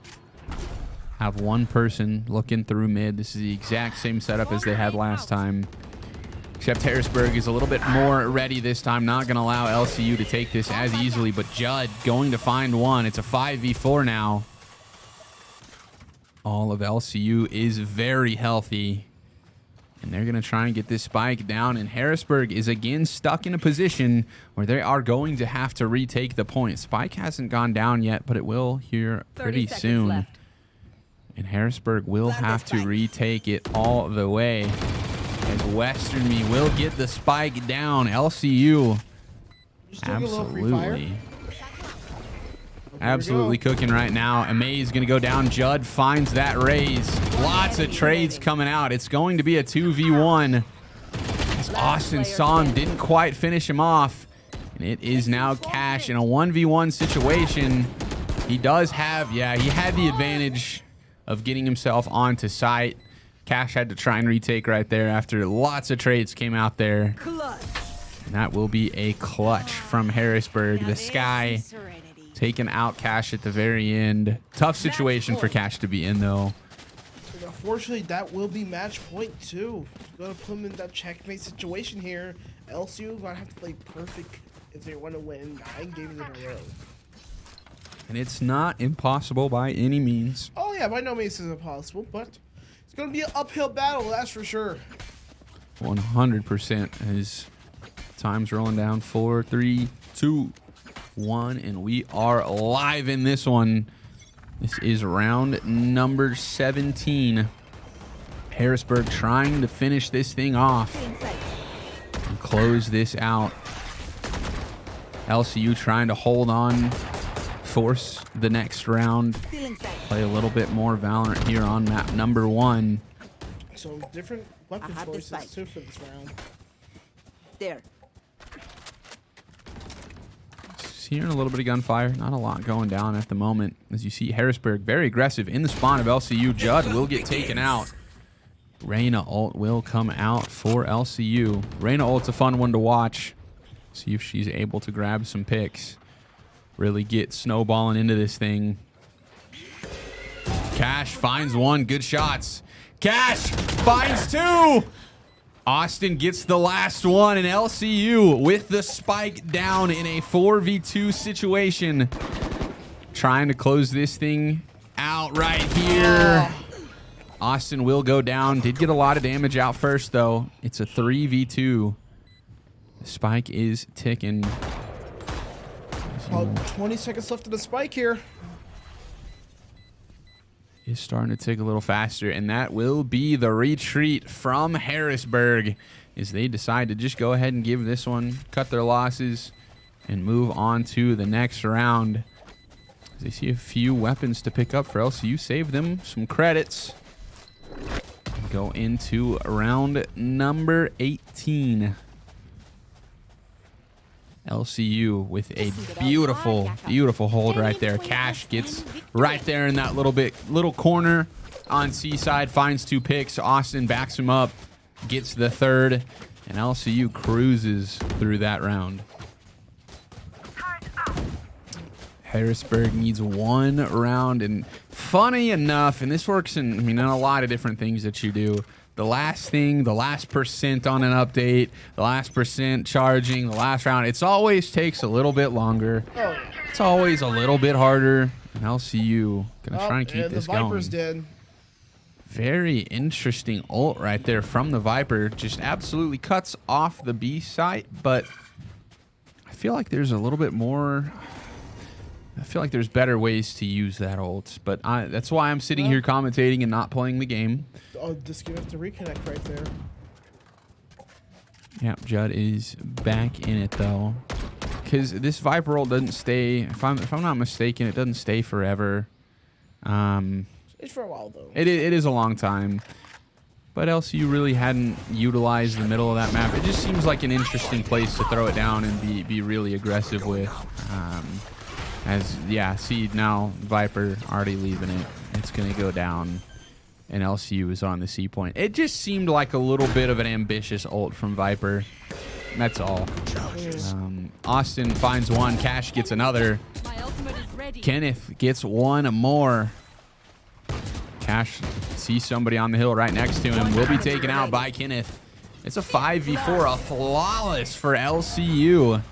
Have 1 person looking through mid. This is the exact same setup as they had last time, except Harrisburg is a little bit more ready this time. Not going to allow LCU to take this as easily, but Judd going to find one. It's a 5v4 now. All of LCU is very healthy. And they're going to try and get this spike down. And Harrisburg is again stuck in a position where they are going to have to retake the point. Spike hasn't gone down yet, but it will here pretty soon. Left. And Harrisburg will have to retake it all the way. As Western Me will get the spike down. LCU absolutely cooking right now. Amay is going to go down. Judd finds that raise. Lots of trades coming out. It's going to be a 2v1. As Austin saw him, didn't quite finish him off. And it is now Cash in a 1v1 situation. He does have, he had the advantage of getting himself onto site. Cash had to try and retake right there after lots of trades came out there. And that will be a clutch from Harrisburg. The Sky taking out Cash at the very end. Tough situation for Cash to be in, though. And unfortunately, that will be match point too. Gonna put him in that checkmate situation here. LCU gonna have to play perfect if they want to win 9 games in a row. And it's not impossible by any means. Oh yeah, by no means is it impossible, but it's gonna be an uphill battle, that's for sure. 100% as time's rolling down. 4, 3, 2, 1, and we are live in this one. This is round number 17. Harrisburg trying to finish this thing off and close this out. LCU trying to hold on, force the next round, play a little bit more Valorant here on map number 1. So different weapon choices too for this round. There. Hearing a little bit of gunfire, not a lot going down at the moment. As you see, Harrisburg very aggressive in the spawn of LCU. Judd will get taken out. Reyna ult will come out for LCU. Reyna ult's a fun one to watch. See if she's able to grab some picks. Really get snowballing into this thing. Cash finds one. Good shots. Cash finds 2. Austin gets the last one, and LCU with the spike down in a 4v2 situation. Trying to close this thing out right here. Austin will go down. Did get a lot of damage out first, though. It's a 3v2. The spike is ticking. About 20 seconds left of the spike here. Is starting to tick a little faster, and that will be the retreat from Harrisburg as they decide to just go ahead and give this one, cut their losses, and move on to the next round. As they see a few weapons to pick up for LCU, save them some credits. Go into round number 18. LCU with a beautiful hold right there. Cash gets right there in that little corner on C-side, finds 2 picks. Austin backs him up, gets the 3rd, and LCU cruises through that round. Harrisburg needs 1 round, and funny enough, and this works in a lot of different things that you do. The last thing, the last percent on an update, the last percent charging, the last round, it always takes a little bit longer. It's always a little bit harder. And LCU gonna try and keep this going. The Viper's dead. Very interesting ult right there from the Viper. Just absolutely cuts off the B site, but I feel like there's a little bit more. I feel like there's better ways to use that ult, but that's why I'm sitting here commentating and not playing the game. Oh, just gonna have to reconnect right there. Yep, Judd is back in it though, because this Viper ult doesn't stay. If I'm not mistaken, it doesn't stay forever. It's for a while though. It is a long time, but LCU really hadn't utilized the middle of that map. It just seems like an interesting place to throw it down and be really aggressive with. See now Viper already leaving it. It's gonna go down, and LCU is on the C point. It just seemed like a little bit of an ambitious ult from Viper. That's all. Austin finds 1. Cash gets another. My ultimate is ready. Kenneth gets 1 more. Cash sees somebody on the hill right next to him. Will be taken out by Kenneth. It's a 5v4, a flawless for LCU.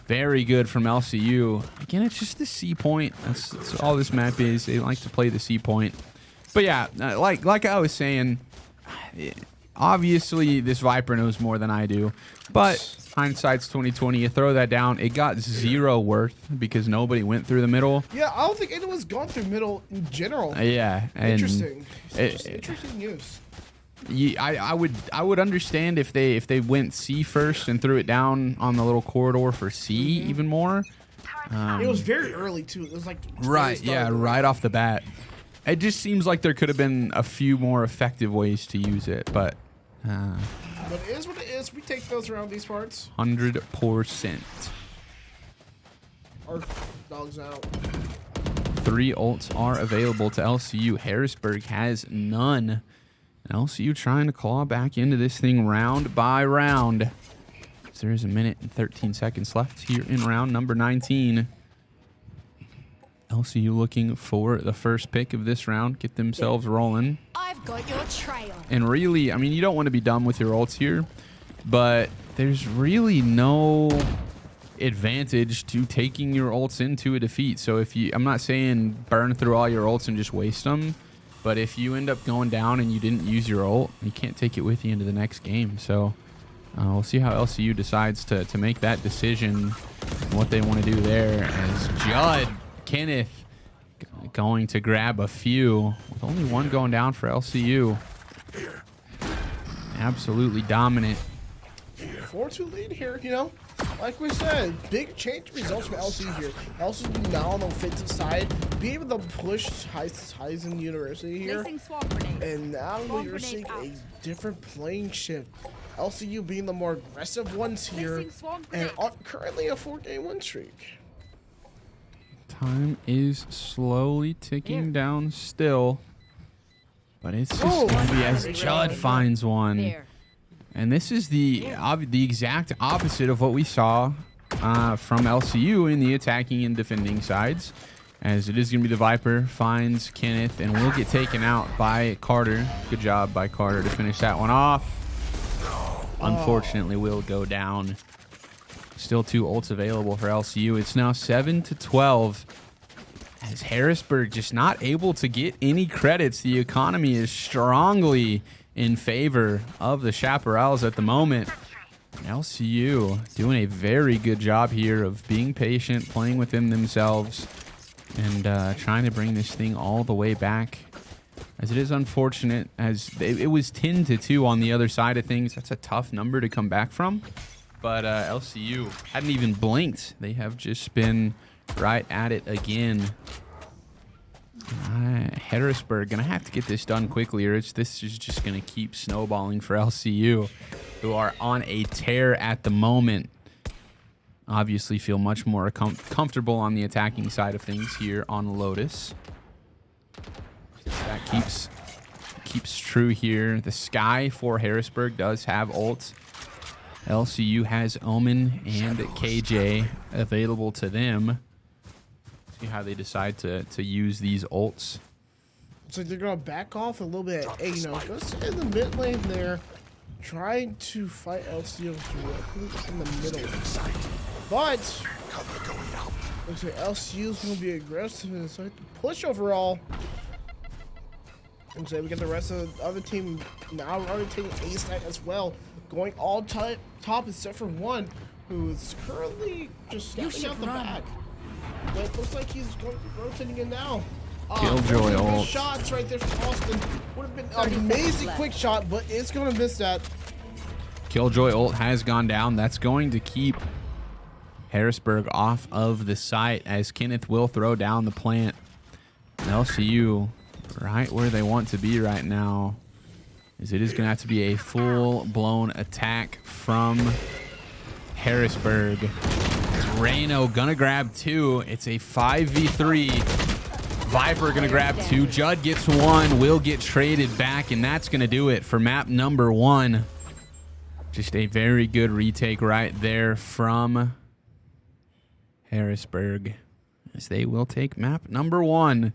Very good from LCU. Again, it's just the C point. That's all this map is. They like to play the C point. But yeah, like I was saying, obviously this Viper knows more than I do. But hindsight's 2020. You throw that down. It got 0 worth because nobody went through the middle. Yeah, I don't think anyone's gone through middle in general. Yeah. And Interesting. Interesting news. I would understand if they went C first and threw it down on the little corridor for C even more. It was very early too. It was like right, yeah, right off the bat. It just seems like there could have been a few more effective ways to use it, but it is what it is. We take those around these parts. 100%. Our dogs out. 3 ults are available to LCU. Harrisburg has none. LCU trying to claw back into this thing round by round. So there's a minute and 13 seconds left here in round number 19. LCU looking for the first pick of this round. Get themselves rolling. I've got your trail. And really, I mean, you don't want to be done with your ults here, but there's really no advantage to taking your ults into a defeat. So if you, I'm not saying burn through all your ults and just waste them, but if you end up going down and you didn't use your ult, you can't take it with you into the next game. So we'll see how LCU decides to make that decision and what they want to do there, as Judd Kenneth going to grab a few with only one going down for LCU. Absolutely dominant. 4-2 lead here, you know. Like we said, big change results for LCU here. LCU now on the offensive side, be able to push Heisen University here. And now you're seeing a different playing shift. LCU being the more aggressive ones here, and currently a 4-game win streak. Time is slowly ticking down still, but it's just going to be as Judd finds one. And this is the exact opposite of what we saw from LCU in the attacking and defending sides, as it is going to be the Viper finds Kenneth and will get taken out by Carter. Good job by Carter to finish that one off. Unfortunately, will go down. Still 2 ults available for LCU. It's now 7-12. As Harrisburg just not able to get any credits. The economy is strongly in favor of the Chaparrals at the moment. LCU doing a very good job here of being patient, playing within themselves, and trying to bring this thing all the way back. As it is unfortunate, as it was 10-2 on the other side of things. That's a tough number to come back from. But LCU hadn't even blinked. They have just been right at it again. Harrisburg gonna have to get this done quickly, or this is just gonna keep snowballing for LCU, who are on a tear at the moment. Obviously feel much more comfortable on the attacking side of things here on Lotus. That keeps true here. The Sky for Harrisburg does have ults. LCU has Omen and KJ available to them. See how they decide to use these ults. So they're going to back off a little bit. Hey, you know, go stay in the mid lane there, trying to fight LCU directly in the middle. But looks like LCU's going to be aggressive and so push overall. And so we get the rest of the other team now rotating ace night as well, going all top except for one who's currently just stepping out the back. But it looks like he's rotating in now. Killjoy ult. Shots right there from Austin. Would have been an amazing quick shot, but it's going to miss that. Killjoy ult has gone down. That's going to keep Harrisburg off of the site, as Kenneth will throw down the plant. LCU right where they want to be right now, as it is going to have to be a full-blown attack from Harrisburg. Reno gonna grab 2. It's a 5v3. Viper gonna grab 2. Judd gets 1. Will get traded back, and that's gonna do it for map number 1. Just a very good retake right there from Harrisburg, as they will take map number 1.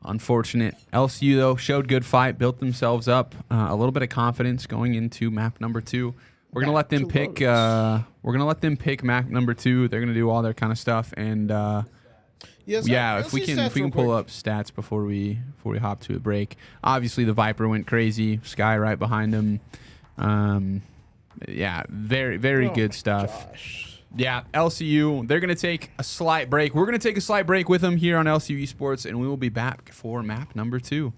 Unfortunate. LCU, though, showed good fight, built themselves up a little bit of confidence going into map number 2. We're gonna let them pick. We're gonna let them pick map number 2. They're gonna do all their kind of stuff, and Yes, yeah, if we can pull up stats before we hop to a break. Obviously, the Viper went crazy. Sky right behind him. Yeah, very good stuff. Gosh. Yeah, LCU. They're gonna take a slight break. We're gonna take a slight break with them here on LCU Esports, and we will be back for map number 2.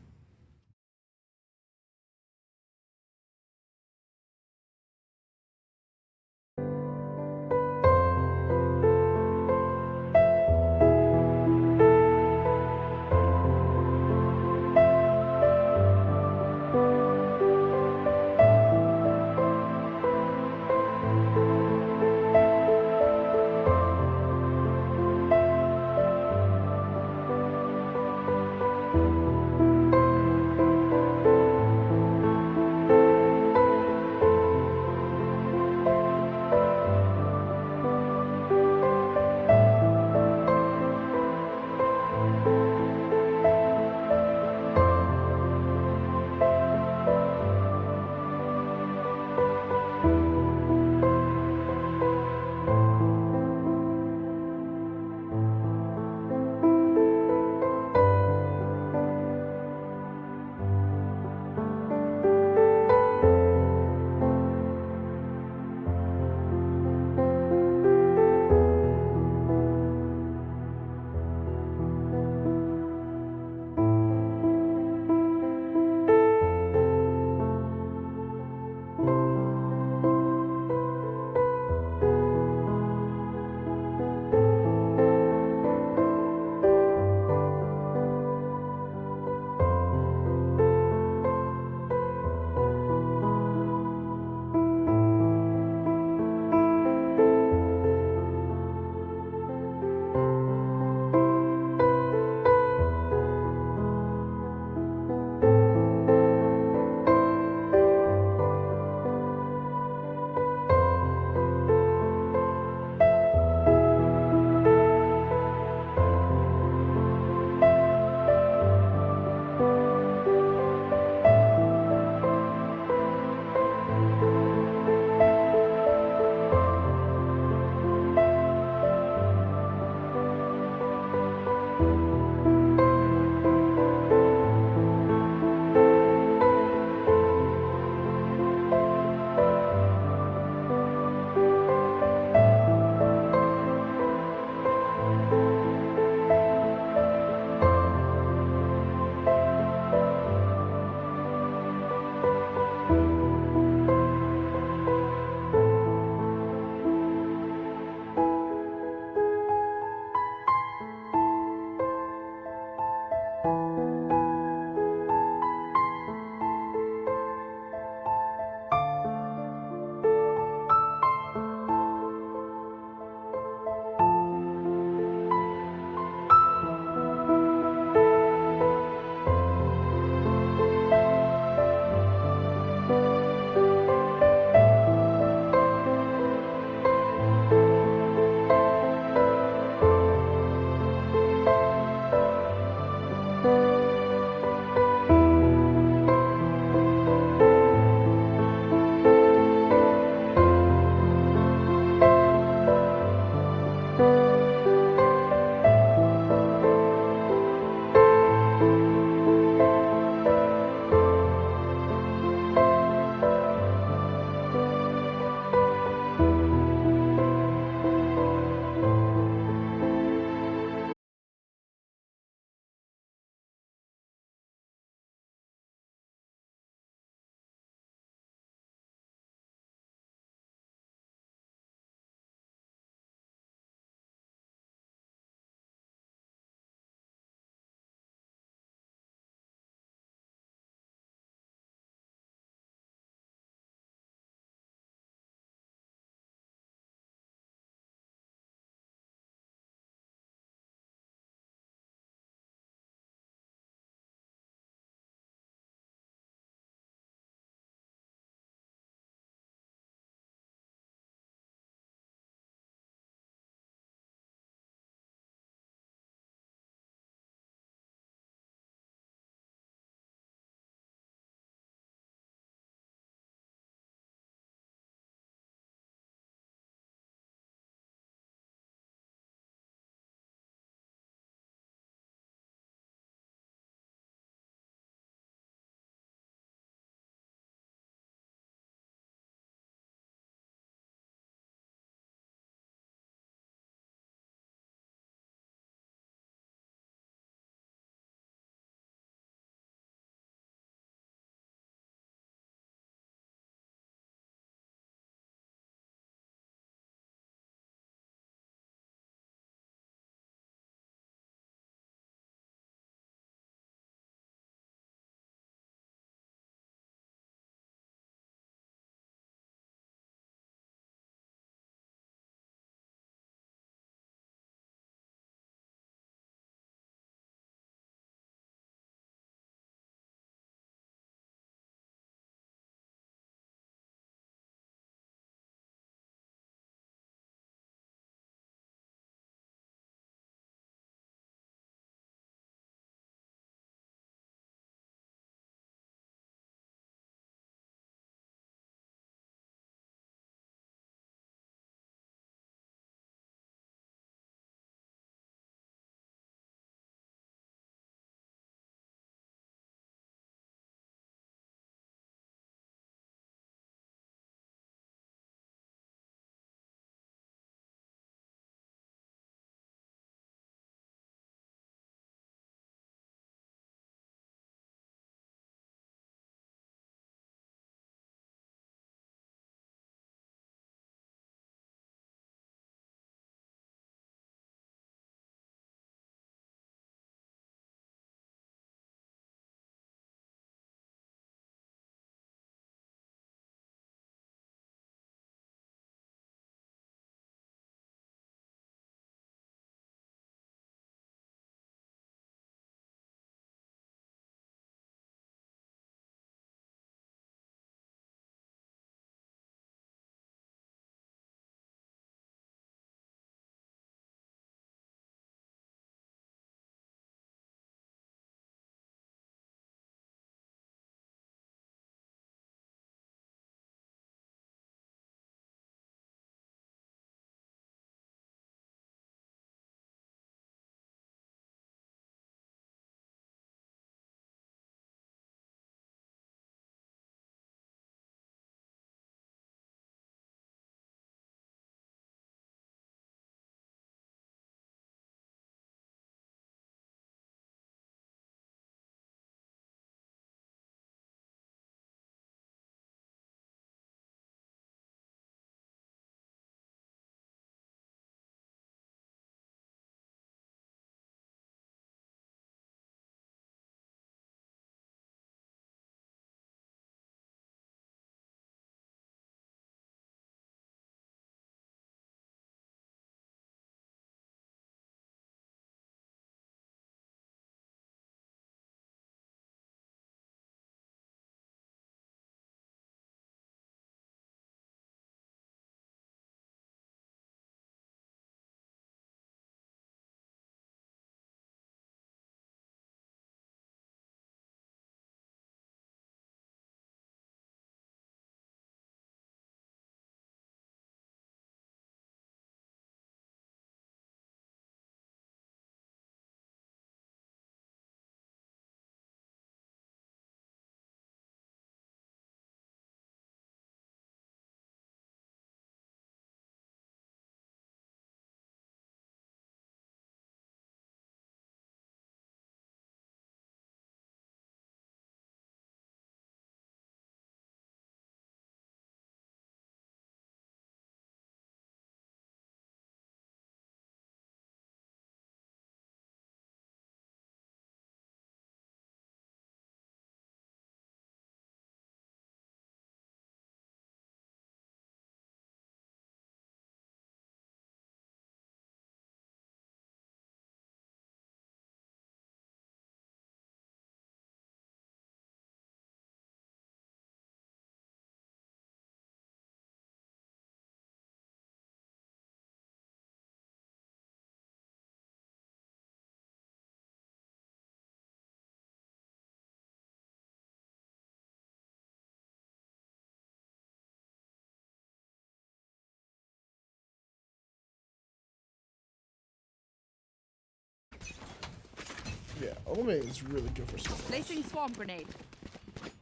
Ultimate is really good for smoke. Placing swarm grenade.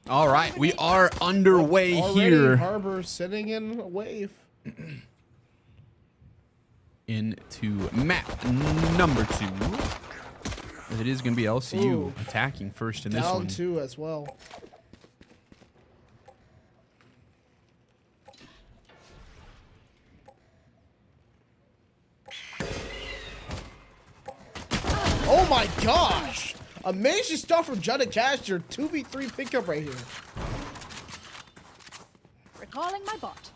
All right, we are underway Already here Harbor sitting in a wave. into map number 2. It is going to be LCU Ooh. attacking first in this Down one. 2 as well. Oh my gosh! Amazing stuff from Judd and Cash. Your 2v3 pickup right here. Recalling my bot.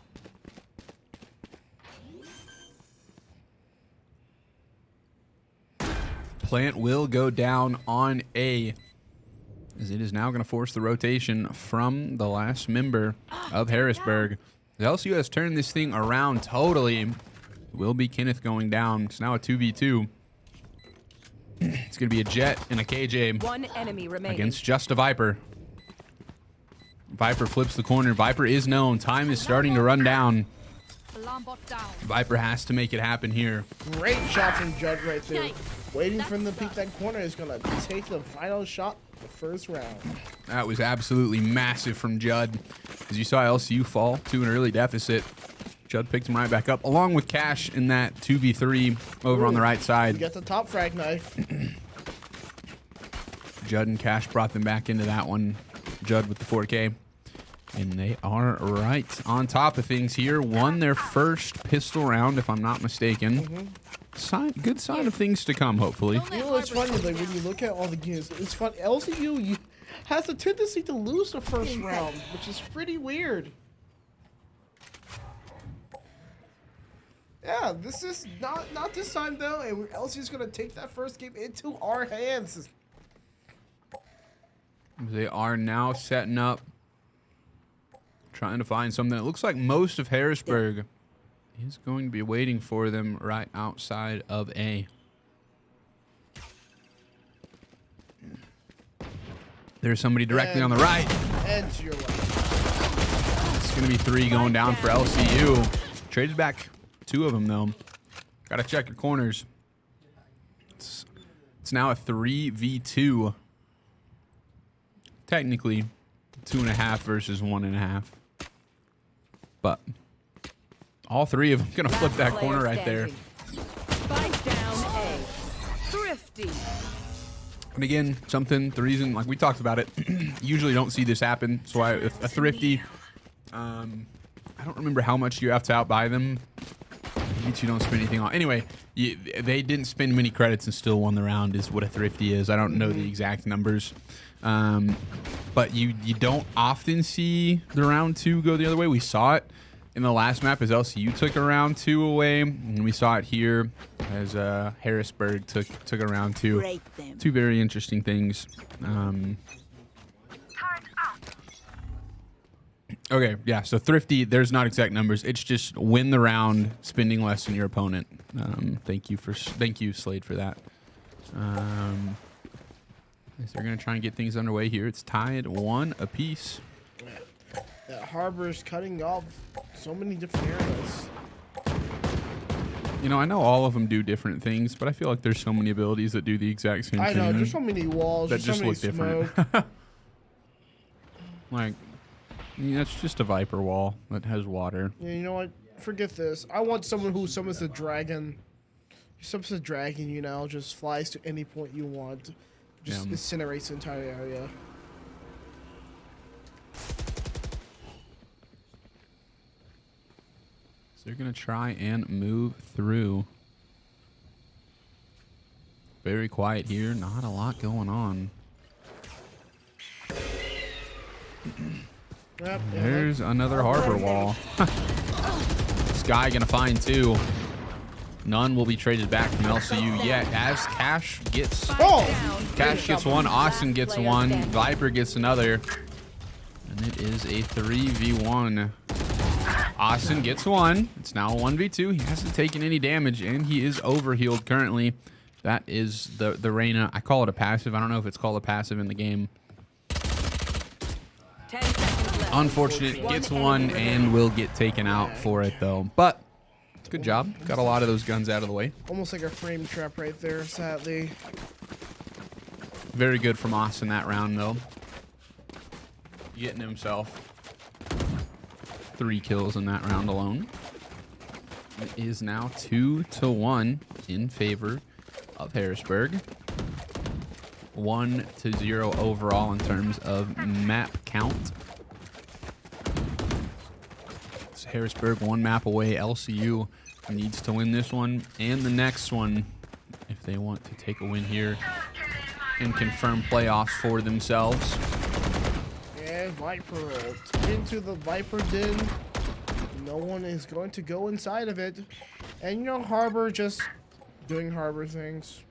Plant will go down on A, as it is now going to force the rotation from the last member of Harrisburg. The LCU has turned this thing around totally. It will be Kenneth going down. It's now a 2v2. It's going to be a Jet and a KJ One enemy remaining. against just a Viper. Viper flips the corner. Viper is known. Time is starting to run down. Alarm bot down. Viper has to make it happen here. Great shot from Judd right there. Nice. Waiting for him to peek that corner is going to take the final shot the first round. That was absolutely massive from Judd. As you saw LCU fall to an early deficit. Judd picked him right back up, along with Cash in that 2v3 over on the right You side. got the top frag knife. Judd and Cash brought them back into that one. Judd with the 4K. And they are right on top of things here. Won their first pistol round, if I'm not mistaken. Good sign of things to come, hopefully. You know what's funny? Like when you look at all the games, it's fun. LCU has a tendency to lose the first round, which is pretty weird. Yeah, this is not this time though, and LCU's gonna take that first game into our hands. They are now setting up, trying to find something. It looks like most of Harrisburg is going to be waiting for them right outside of A. There's somebody directly on the right. And to your left. It's going to be 3 going down for LCU. Traded back 2 of them, though. Got to check your corners. It's now a 3v2. Technically, 2.5 versus 1.5. But all 3 of them going to flip that corner right there. Spike down A. Thrifty. And again, the reason, like we talked about it, usually don't see this happen. So a thrifty, I don't remember how much you have to outbuy them. You don't spend anything on. Anyway, they didn't spend many credits and still won the round is what a thrifty is. I don't know the exact numbers. But you don't often see the round 2 go the other way. We saw it in the last map as LCU took a round 2 away. And we saw it here as Harrisburg took a round 2. Break them. 2 very interesting things. Okay, yeah, so thrifty, there's not exact numbers. It's just win the round, spending less than your opponent. Thank you, Slade, for that. They're going to try and get things underway here. It's tied 1 apiece. That Harbor's cutting off so many different areas. You know, I know all of them do different things, but I feel like there's so many abilities that do the exact same I thing. know, there's so many walls, that there's just so many look smoke. different. Like, that's just a Viper wall that has water. Yeah, you know what? Forget this. I want someone who summons the dragon. He summons the dragon, you know, just flies to any point you want. Just incinerates the entire area. So they're going to try and move through. Very quiet here. Not a lot going on. Yep, There's another harbor wall. This guy going to find 2. None will be traded back from LCU yet as Cash gets... Cash gets 1. Austin gets 1. Viper gets another. And it is a 3v1. Austin gets 1. It's now a 1v2. He hasn't taken any damage, and he is overhealed currently. That is the Reyna. I call it a passive. I don't know if it's called a passive in the game. 10 seconds left. Unfortunate. Gets 1 and will get taken out for it, though. But good job. Got a lot of those guns out of the way. Almost like a frame trap right there, sadly. Very good from Austin that round, though. Getting himself 3 kills in that round alone. It is now 2-1 in favor of Harrisburg. 1-0 overall in terms of map count. It's Harrisburg 1 map away. LCU needs to win this one and the next one if they want to take a win here and confirm playoffs for themselves. And Viper into the Viper den. No one is going to go inside of it. And you know, Harbor just doing Harbor things.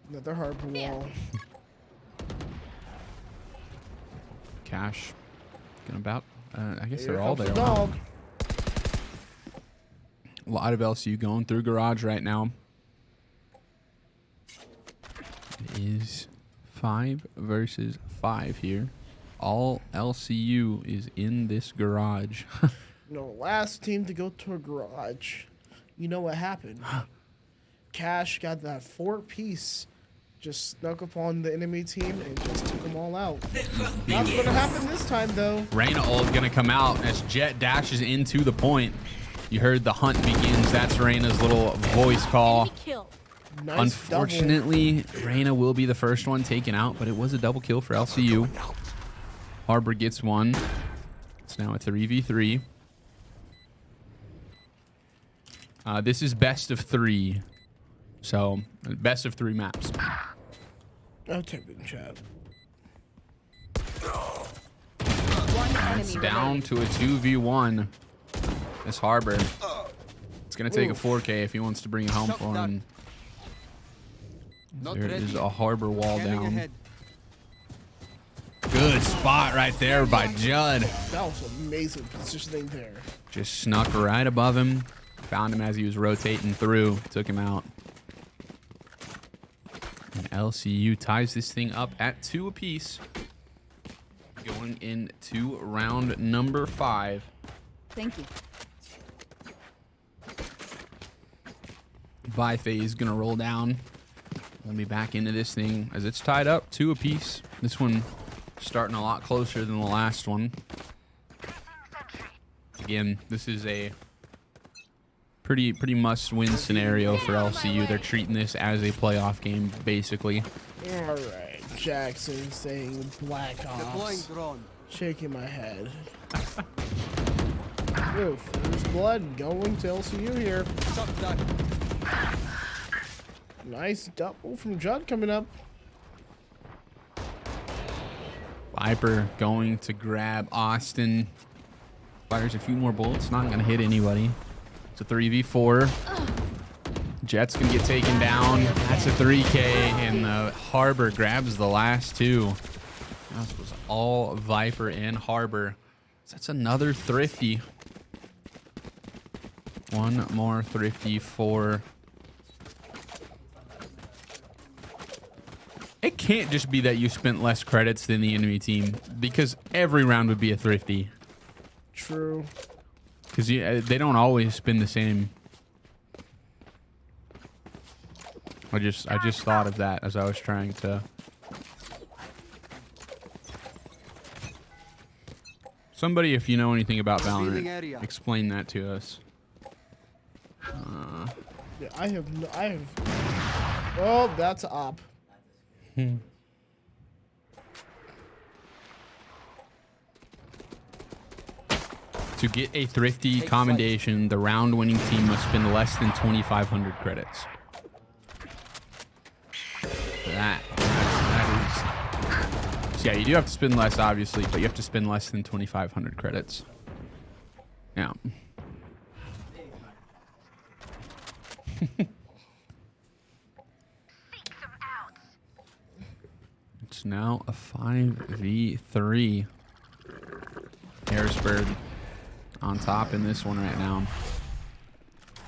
Another Harbor wall. Cash. Gonna about. I guess Here they're all comes there. the Wow. dog. A lot of LCU going through garage right now. It is 5 versus 5 here. All LCU is in this garage. You know, last team to go to a garage. You know what happened? Cash got that 4-piece. Just snuck up on the enemy team and just took them all out. Not gonna happen this time though. Reyna ult gonna come out as Jet dashes into the point. You heard the hunt begins. That's Reyna's little voice call. Kill. Nice Unfortunately, Reyna will be the first one taken out, but it was a double kill for LCU. Harbor gets one. It's now a 3v3. This is best of 3. So, best of 3 maps. I'll take it in chat. One It's enemy down to a 2v1. This Harbor. It's going to take a 4K if he wants to bring it home for him. There is a Harbor wall down. Good spot right there by Judd. That was amazing positioning there. Just snuck right above him. Found him as he was rotating through. Took him out. And LCU ties this thing up at 2 apiece. Going into round number 5. Thank you. Bi-phase gonna roll down. We'll be back into this thing as it's tied up 2 apiece. This one starting a lot closer than the last one. Again, this is a pretty must-win scenario for LCU. They're treating this as a playoff game, basically. All right, Jackson saying Black Ops. Shaking my head. Ooh, first blood going to LCU here. Nice double from Judd coming up. Viper going to grab Austin. Fires a few more bullets. Not going to hit anybody. It's a 3v4. Jet's going to get taken down. That's a 3K. And the Harbor grabs the last 2. That was all Viper and Harbor. So that's another thrifty. One more thrifty for... It can't just be that you spent less credits than the enemy team, because every round would be a thrifty. True. Because they don't always spin the same. I just thought of that as I was trying to. Somebody, if you know anything about Valorant, explain that to us. Yeah, I have. Oh, that's a op. To get a thrifty commendation, the round-winning team must spend less than 2,500 credits. That is. So yeah, you do have to spend less, obviously, but you have to spend less than 2,500 credits. Yeah. It's now a 5v3. Harrisburg on top in this one right now.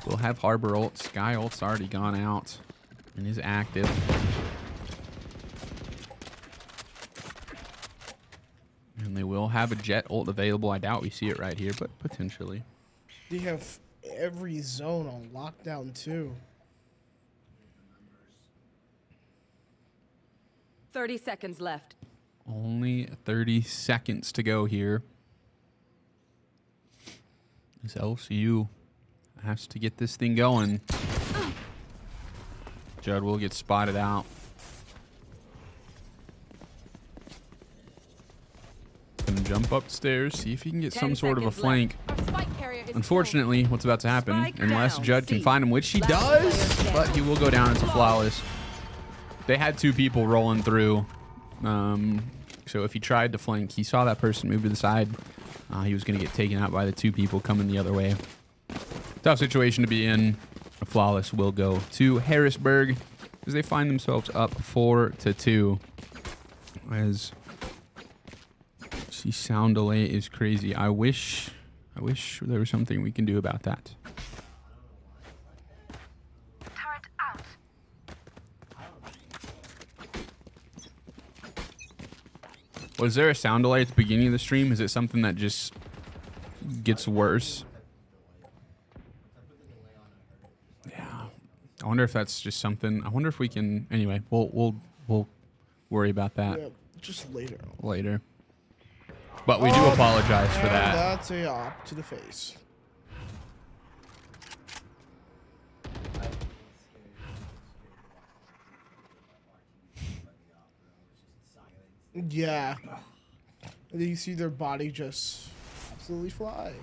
We'll have Harbor ult. Sky ult's already gone out and is active. And they will have a Jet ult available. I doubt we see it right here, but potentially. They have every zone on lockdown too. 30 seconds left. Only 30 seconds to go here. This LCU has to get this thing going. Judd will get spotted out. Gonna jump upstairs, see if he can get some sort of a flank. Unfortunately, what's about to happen, Spike unless down, Judd can C. find him, which he Last does, player standing. but he will go down into flawless. They had two people rolling through. So if he tried to flank, he saw that person move to the side. He was going to get taken out by the two people coming the other way. Tough situation to be in. A flawless will go to Harrisburg as they find themselves up 4-2. As the sound delay is crazy. I wish there was something we can do about that. Turret out. Was there a sound delay at the beginning of the stream? Is it something that just gets worse? Yeah. I wonder if that's just something. I wonder if we can. Anyway, we'll worry about that Yeah, just later. later. But we do apologize for And that. that's a op to the face. Yeah. And then you see their body just absolutely fly.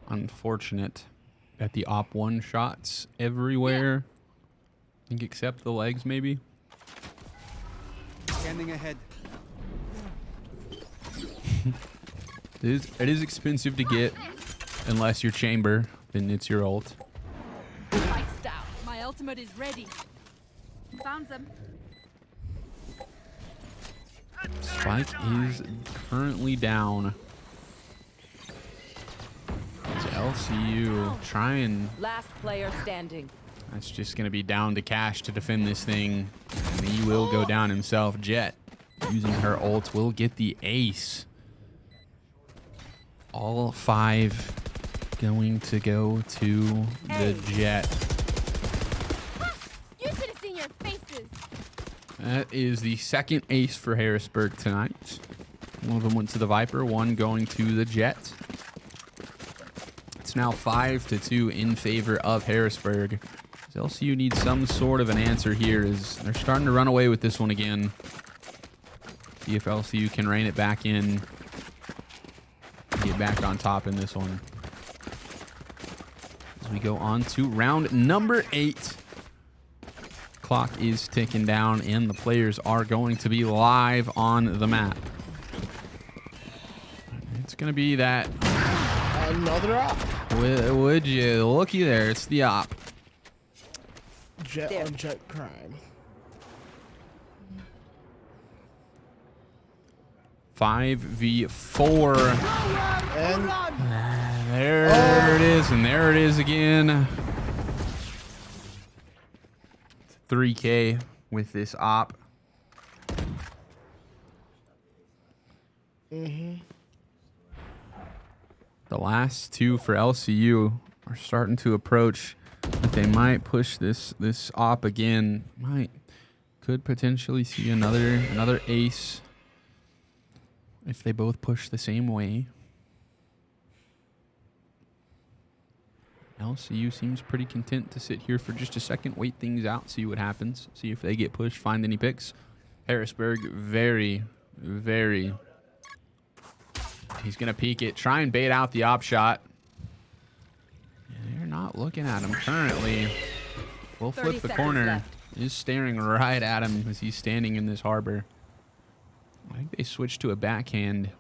Unfortunate that the op one shots everywhere. I think except the legs, maybe. Scanning ahead. It is expensive to get, unless you're chamber, then it's your ult. Spike's down. My ultimate is ready. Found them. Spike is currently down. It's LCU trying. Last player standing. That's just going to be down to Cash to defend this thing. And he will go down himself. Jet, using her ult, will get the ace. All 5 going to go to the Jet. You should have seen your faces. That is the second ace for Harrisburg tonight. One of them went to the Viper, one going to the Jet. It's now 5-2 in favor of Harrisburg. LCU needs some sort of an answer here as they're starting to run away with this one again. See if LCU can rein it back in. Get back on top in this one. As we go on to round number 8. Clock is ticking down and the players are going to be live on the map. It's going to be that. Another op. Would you looky there? It's the op. Jet There. on jet crime. 5v4. And There it is, and there it is again. 3K with this op. The last two for LCU are starting to approach. But they might push this op again. Could potentially see another ace if they both push the same way. LCU seems pretty content to sit here for just a second, wait things out, see what happens, see if they get pushed, find any picks. Harrisburg, very, very. He's going to peek it, try and bait out the op shot. They're not looking at him currently. We'll 30 flip the seconds corner. left. He's staring right at him as he's standing in this harbor. I think they switched to a backhand.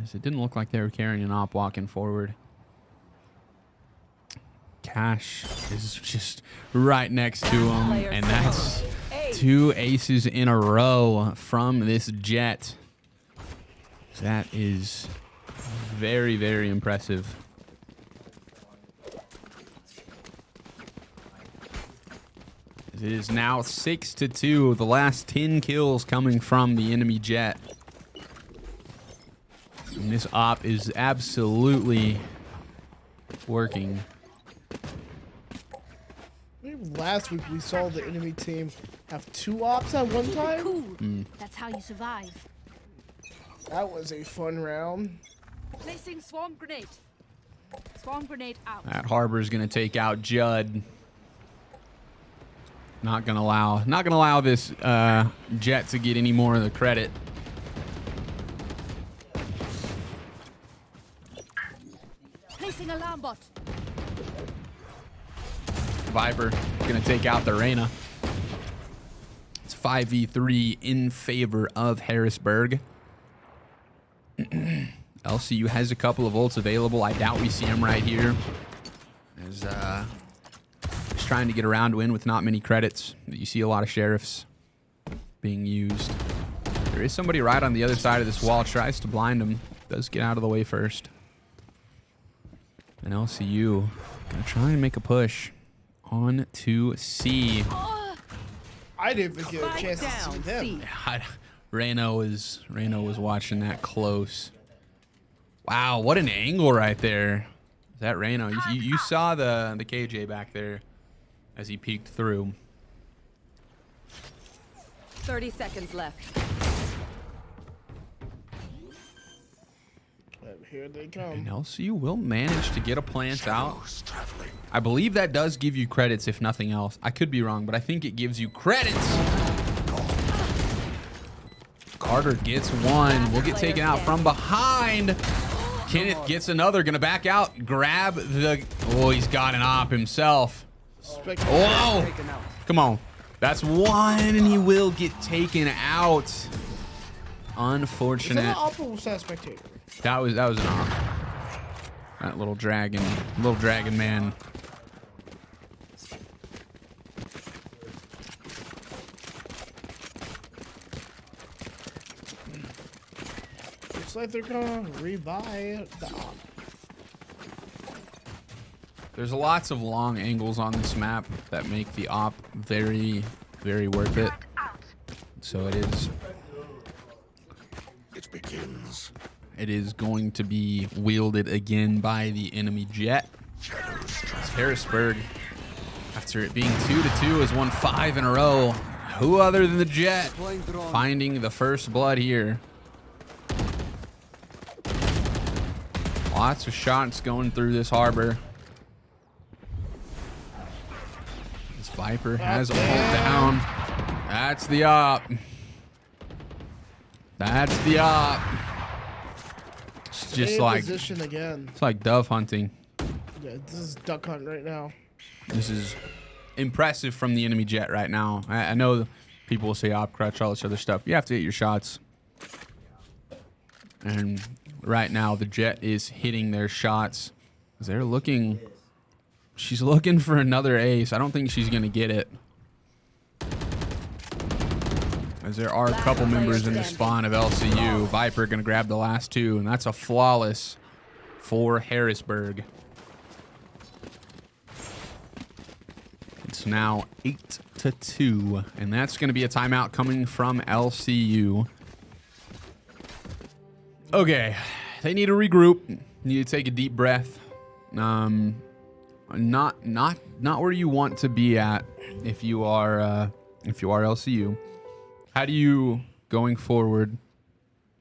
As it didn't look like they were carrying an op walking forward. Cash is just right next to him. Player And that's Ace. 2 aces in a row from this Jet. That is very, very impressive. It is now 6-2. The last 10 kills coming from the enemy Jet. And this op is absolutely working. maybe think last week we saw the enemy team have 2 ops at one Keep it time. cool. That's how you survive. That was a fun round. Placing swarm grenade. Swarm grenade out. That Harbor's gonna take out Judd. Not gonna allow this Jet to get any more of the credit. Placing alarm bot. Viper gonna take out the Reyna. It's 5v3 in favor of Harrisburg. LCU has a couple of ults available. I doubt we see him right here. As he's trying to get a round win with not many credits. You see a lot of sheriffs being used. There is somebody right on the other side of this wall. Tries to blind him. Does get out of the way first. And LCU gonna try and make a push on to C. I didn't even get a chance to see them. Reyna was watching that close. Wow, what an angle right there. Is that Reyna? You saw the KJ back there as he peeked through. 30 seconds left. And here they come. And LCU will manage to get a plant out. I believe that does give you credits, if nothing else. I could be wrong, but I think it gives you credits. Carter gets one. Will get taken out from behind. Kenneth gets another. Gonna back out. Grab the... Oh, he's got an op himself. Whoa! Come on. That's one, and he will get taken out. Is Unfortunate. that an op or was that a spectator? That was an op. That little dragon man. Looks like they're gonna rebuy the op. There's lots of long angles on this map that make the op very, very worth it. So it is. It begins. It is going to be wielded again by the enemy Jet. As Harrisburg, after it being 2-2, has won 5 in a row. Who other than the Jet finding the first blood here? Lots of shots going through this harbor. This Viper has a ult down. That's the op. That's the op. It's just Stay in like position again. it's like dove hunting. Yeah, this is duck hunt right now. This is impressive from the enemy Jet right now. I know people will say op crutch, all this other stuff. You have to hit your shots. And right now the Jet is hitting their shots. They're looking. She's looking for another ace. I don't think she's gonna get it. As there are a couple members in the spawn of LCU. Viper gonna grab the last 2, and that's a flawless for Harrisburg. It's now 8-2, and that's gonna be a timeout coming from LCU. Okay, they need to regroup. Need to take a deep breath. Not where you want to be at if you are LCU. How do you, going forward,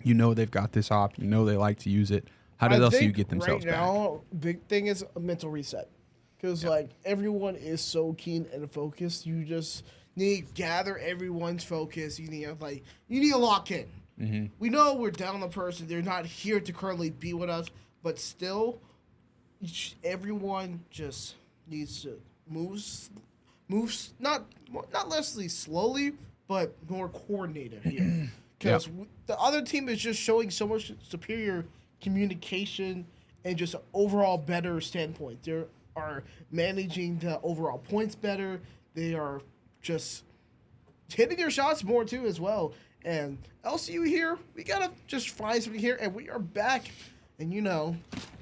you know they've got this op, you know they like to use it. How does LCU get themselves right now, big thing is a mental reset. Because, like, everyone is so keen and focused. You just need to gather everyone's focus. You need to lock in. Mm-hmm. We know we're down a person. They're not here to currently be with us. But still, everyone just needs to move not necessarily slowly, but more coordinated here. Because the other team is just showing so much superior communication and just overall better standpoint. They are managing the overall points better. They are just hitting their shots more too as well. And LCU here, we gotta just find something here, and we are back. And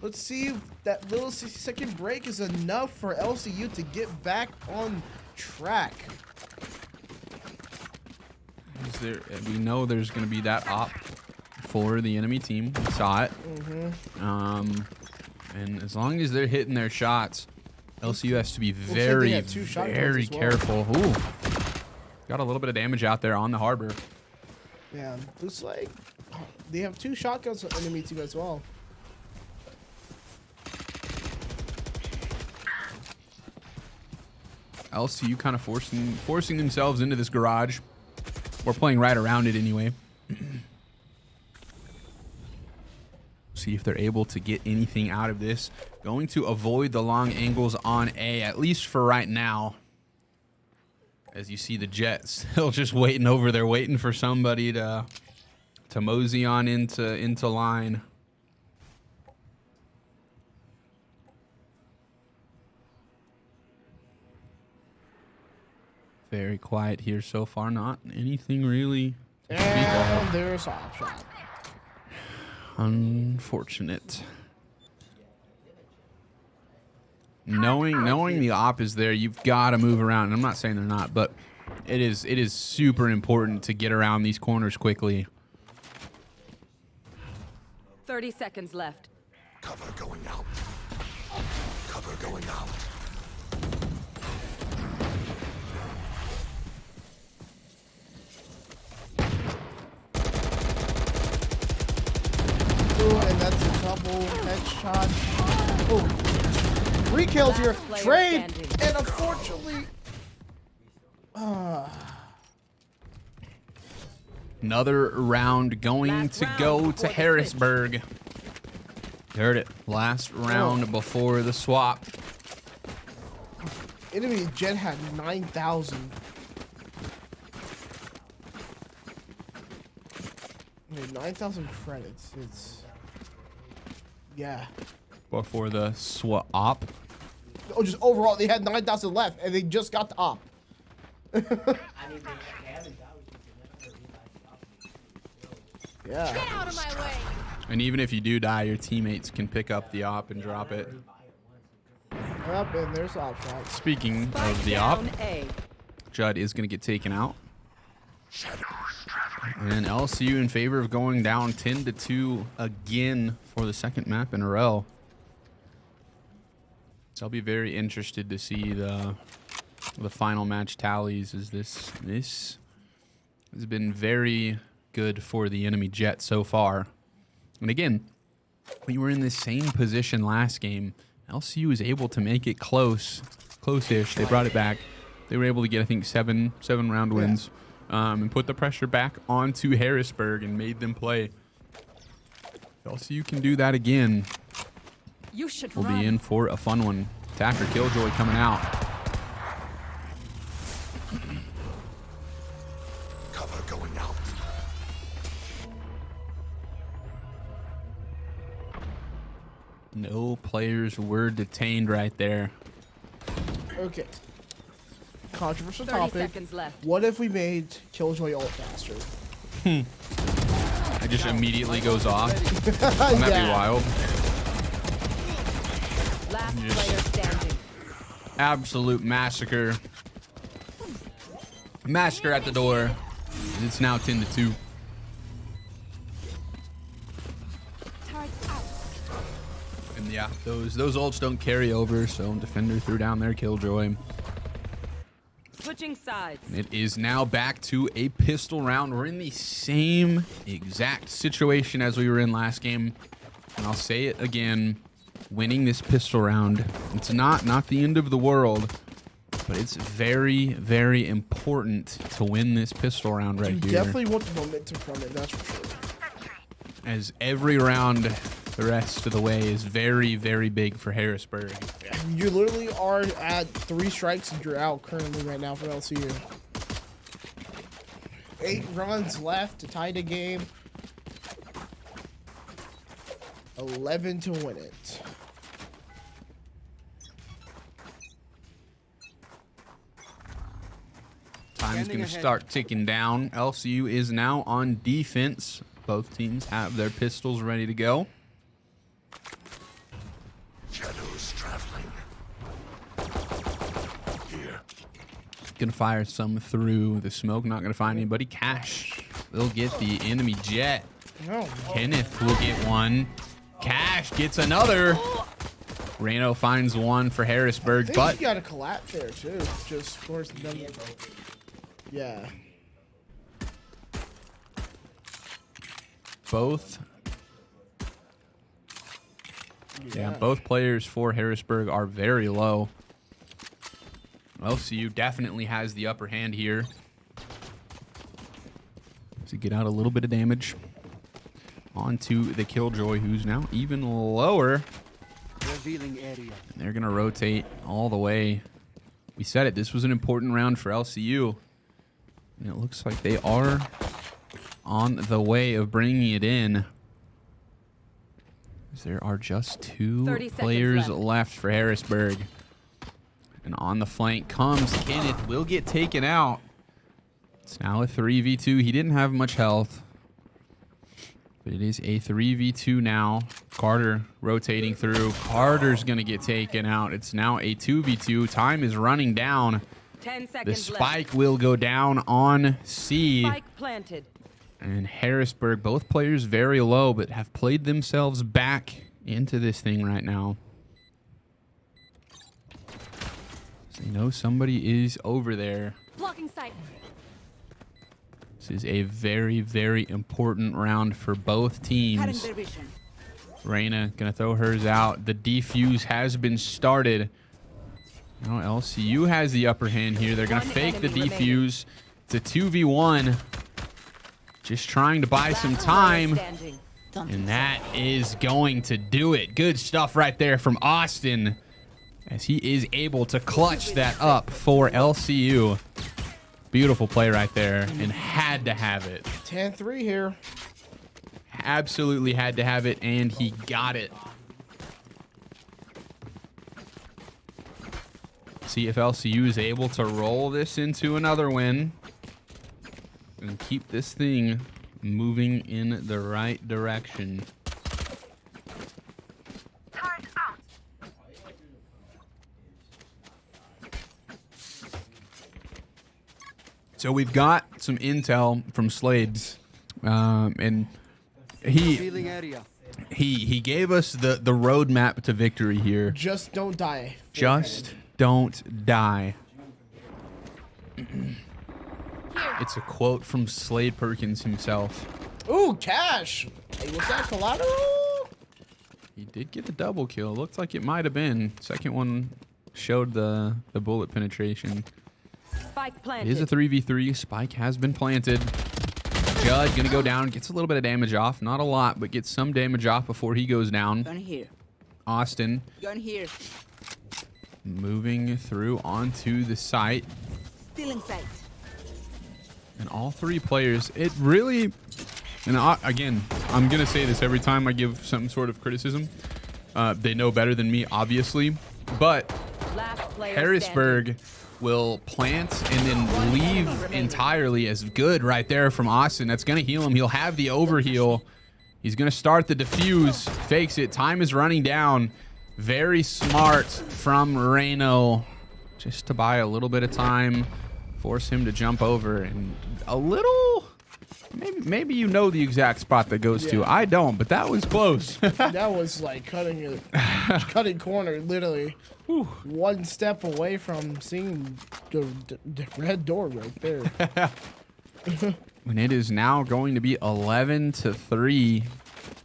let's see if that little 60-second break is enough for LCU to get back on track. We know there's going to be that op for the enemy team. We saw it. Mm-hmm. And as long as they're hitting their shots, LCU has to be like they very, had 2 shotguns very as well. careful. Ooh. Got a little bit of damage out there on the harbor. Yeah, looks like they have 2 shotguns on enemy team as well. LCU kind of forcing themselves into this garage. We're playing right around it anyway. See if they're able to get anything out of this. Going to avoid the long angles on A, at least for right now. As you see the Jets still just waiting over there, waiting for somebody to mosey on into line. Very quiet here so far. Not anything really to speak And of. there's op shot. Unfortunate. Knowing the op is there, you've got to move around. I'm not saying they're not, but it is super important to get around these corners quickly. 30 seconds left. Cover going out. Cover going out. Ooh, and that's a double headshot. Oh, 3 kills here. Last player Trade, standing. and unfortunately, Another round going Last to round go before to the switch. Harrisburg. You heard it. Last round before the swap. enemy jet had 9,000. 9,000 credits. It's yeah. Before the swap. Oh, just overall, they had 9,000 left, and they just got the op. Yeah. Get out of my way. And even if you do die, your teammates can pick up the op and drop it. Up, and there's op shot. Speaking of Spike the op, down A. Judd is going to get taken out. And LCU in favor of going down 10-2 again for the second map in a row. So I'll be very interested to see the final match tallies. As this has been very good for the enemy jet so far. And again, we were in the same position last game. LCU was able to make it close-ish. They brought it back. They were able to get, I think, seven round wins, and put the pressure back onto Harrisburg and made them play. LCU can do that again. You should We'll run. be in for a fun one. Attacker Killjoy coming out. Cover going out. No players were detained right there. Okay. Controversial 30 topic. seconds left. What if we made Killjoy ult faster? It just immediately goes off. Wouldn't that be wild? Last Yes. player standing. Absolute massacre. Massacre at the door. It's now 10-2. Turret out. And yeah, those ults don't carry over, so defender threw down their Killjoy. Switching sides. It is now back to a pistol round. We're in the same exact situation as we were in last game. And I'll say it again, winning this pistol round, it's not the end of the world, but it's very, very important to win this pistol round right You here. definitely want the momentum from it, that's for sure. As every round the rest of the way is very, very big for Harrisburg. You literally are at 3 strikes and you're out currently right now for LCU. 8 runs left to tie the game. 11 to win it. Time's going to start ticking down. LCU is now on defense. Both teams have their pistols ready to go. Shadows traveling. Here. Gonna fire some through the smoke. Not gonna find anybody. Cash will get the enemy jet. No. Kenneth will get one. Cash gets another. Reno finds one for Harrisburg, I think but he got a collapse there too. Just of course, yeah. both both players for Harrisburg are very low. LCU definitely has the upper hand here. To get out a little bit of damage onto the Killjoy, who's now even lower. Revealing area. And they're going to rotate all the way. We said it. This was an important round for LCU. And it looks like they are on the way of bringing it in. There are just 2 players left for Harrisburg. And on the flank comes Kenneth. Will get taken out. It's now a 3v2. He didn't have much health. But it is a 3v2 now. Carter rotating through. Carter's going to get taken out. It's now a 2v2. Time is running down. 10 seconds The spike will go down on C. Spike planted. And Harrisburg, both players very low, but have played themselves back into this thing right now. So you know somebody is over there. Blocking sight. This is a very, very important round for both teams. Reyna gonna throw hers out. The defuse has been started. Now LCU has the upper hand here. They're gonna fake the defuse. It's a 2v1. Just trying to buy some time. And that is going to do it. Good stuff right there from Austin, as he is able to clutch that up for LCU. Beautiful play right there, and had to have it. 10-3 here. Absolutely had to have it, and he got it. See if LCU is able to roll this into another win and keep this thing moving in the right direction. So we've got some intel from Slades, and he gave us the roadmap to victory here. Just don't die. Just don't die. It's a quote from Slade Perkins himself. Ooh, cash. Hey, was that collateral? He did get a double kill. Looked like it might have been. Second one showed the bullet penetration. Spike planted. It is a 3v3. Spike has been planted. Judd gonna go down. Gets a little bit of damage off. Not a lot, but gets some damage off before he goes down. Gun here. Austin. Gun here. Moving through onto the site. Still in sight. And all 3 players, it really, and again, I'm going to say this every time I give some sort of criticism. They know better than me, obviously. But Harrisburg will plant and then leave entirely as good right there from Austin. That's going to heal him. He'll have the overheal. He's going to start the defuse. Fakes it. Time is running down. Very smart from Reno, just to buy a little bit of time. Force him to jump over, and a little, maybe you know the exact spot that goes to. I don't, but that was close. That was like cutting corner, literally. Whew. One step away from seeing the red door right there. And it is now going to be 11-3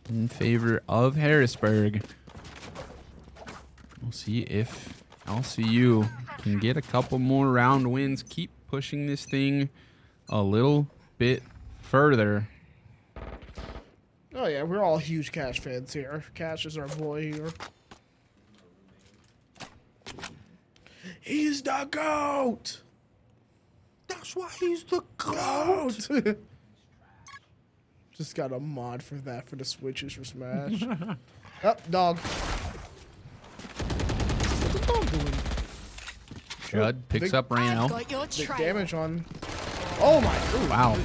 in favor of Harrisburg. We'll see if LCU can get a couple more round wins, keep pushing this thing a little bit further. Oh yeah, we're all huge Cash fans here. Cash is our boy here. He's the GOAT! That's why he's the GOAT! Just got a mod for that for the switches for Smash. Up, dog. What's the dog doing? Judd picks up Reno. Big damage on. Oh my! Ooh, wow.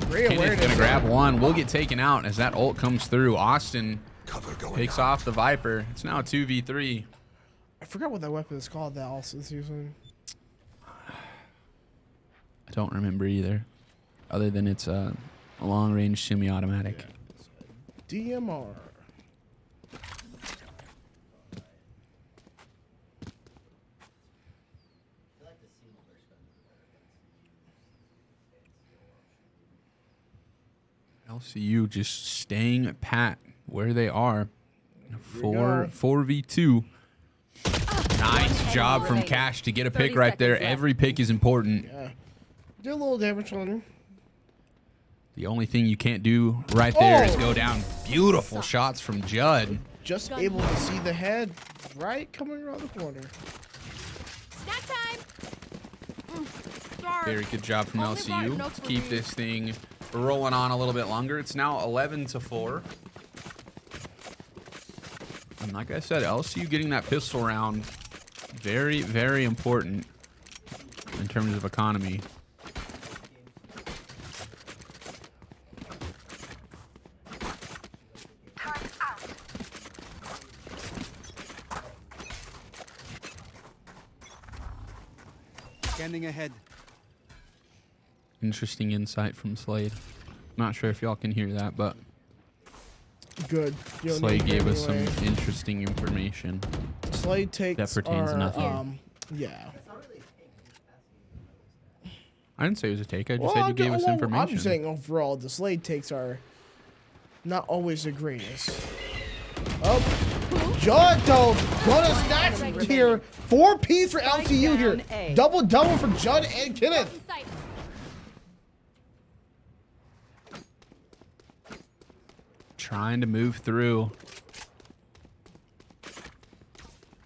Great Kenneth's awareness. gonna grab one. We'll get taken out as that ult comes through. Austin takes off the Viper. It's now a 2v3. I forgot what that weapon is called that also is using. I don't remember either, other than it's a long-range semi-automatic. DMR. LCU just staying pat where they are. 4v2. Nice job from Cash to get a pick right there. Every pick is important. Yeah. Did a little damage on him. The only thing you can't do right there is go down. Beautiful shots from Judd. Just able to see the head right coming around the corner. Snack time. Very good job from LCU. Let's keep this thing rolling on a little bit longer. It's now 11-4. And like I said, LCU getting that pistol round, very, very important in terms of economy. Scanning ahead. Interesting insight from Slade. Not sure if y'all can hear that, but Good. You don't Slade need gave it us some anyway. interesting information. Slade takes That pertains to nothing. Yeah. I didn't say it was a take. I just said you gave us information. I'm saying overall, the Slade takes are not always the greatest. Oh, Judd though, gonna snatch here. 4 Ps for LCU here. Double for Judd and Kenneth. Sight. Trying to move through.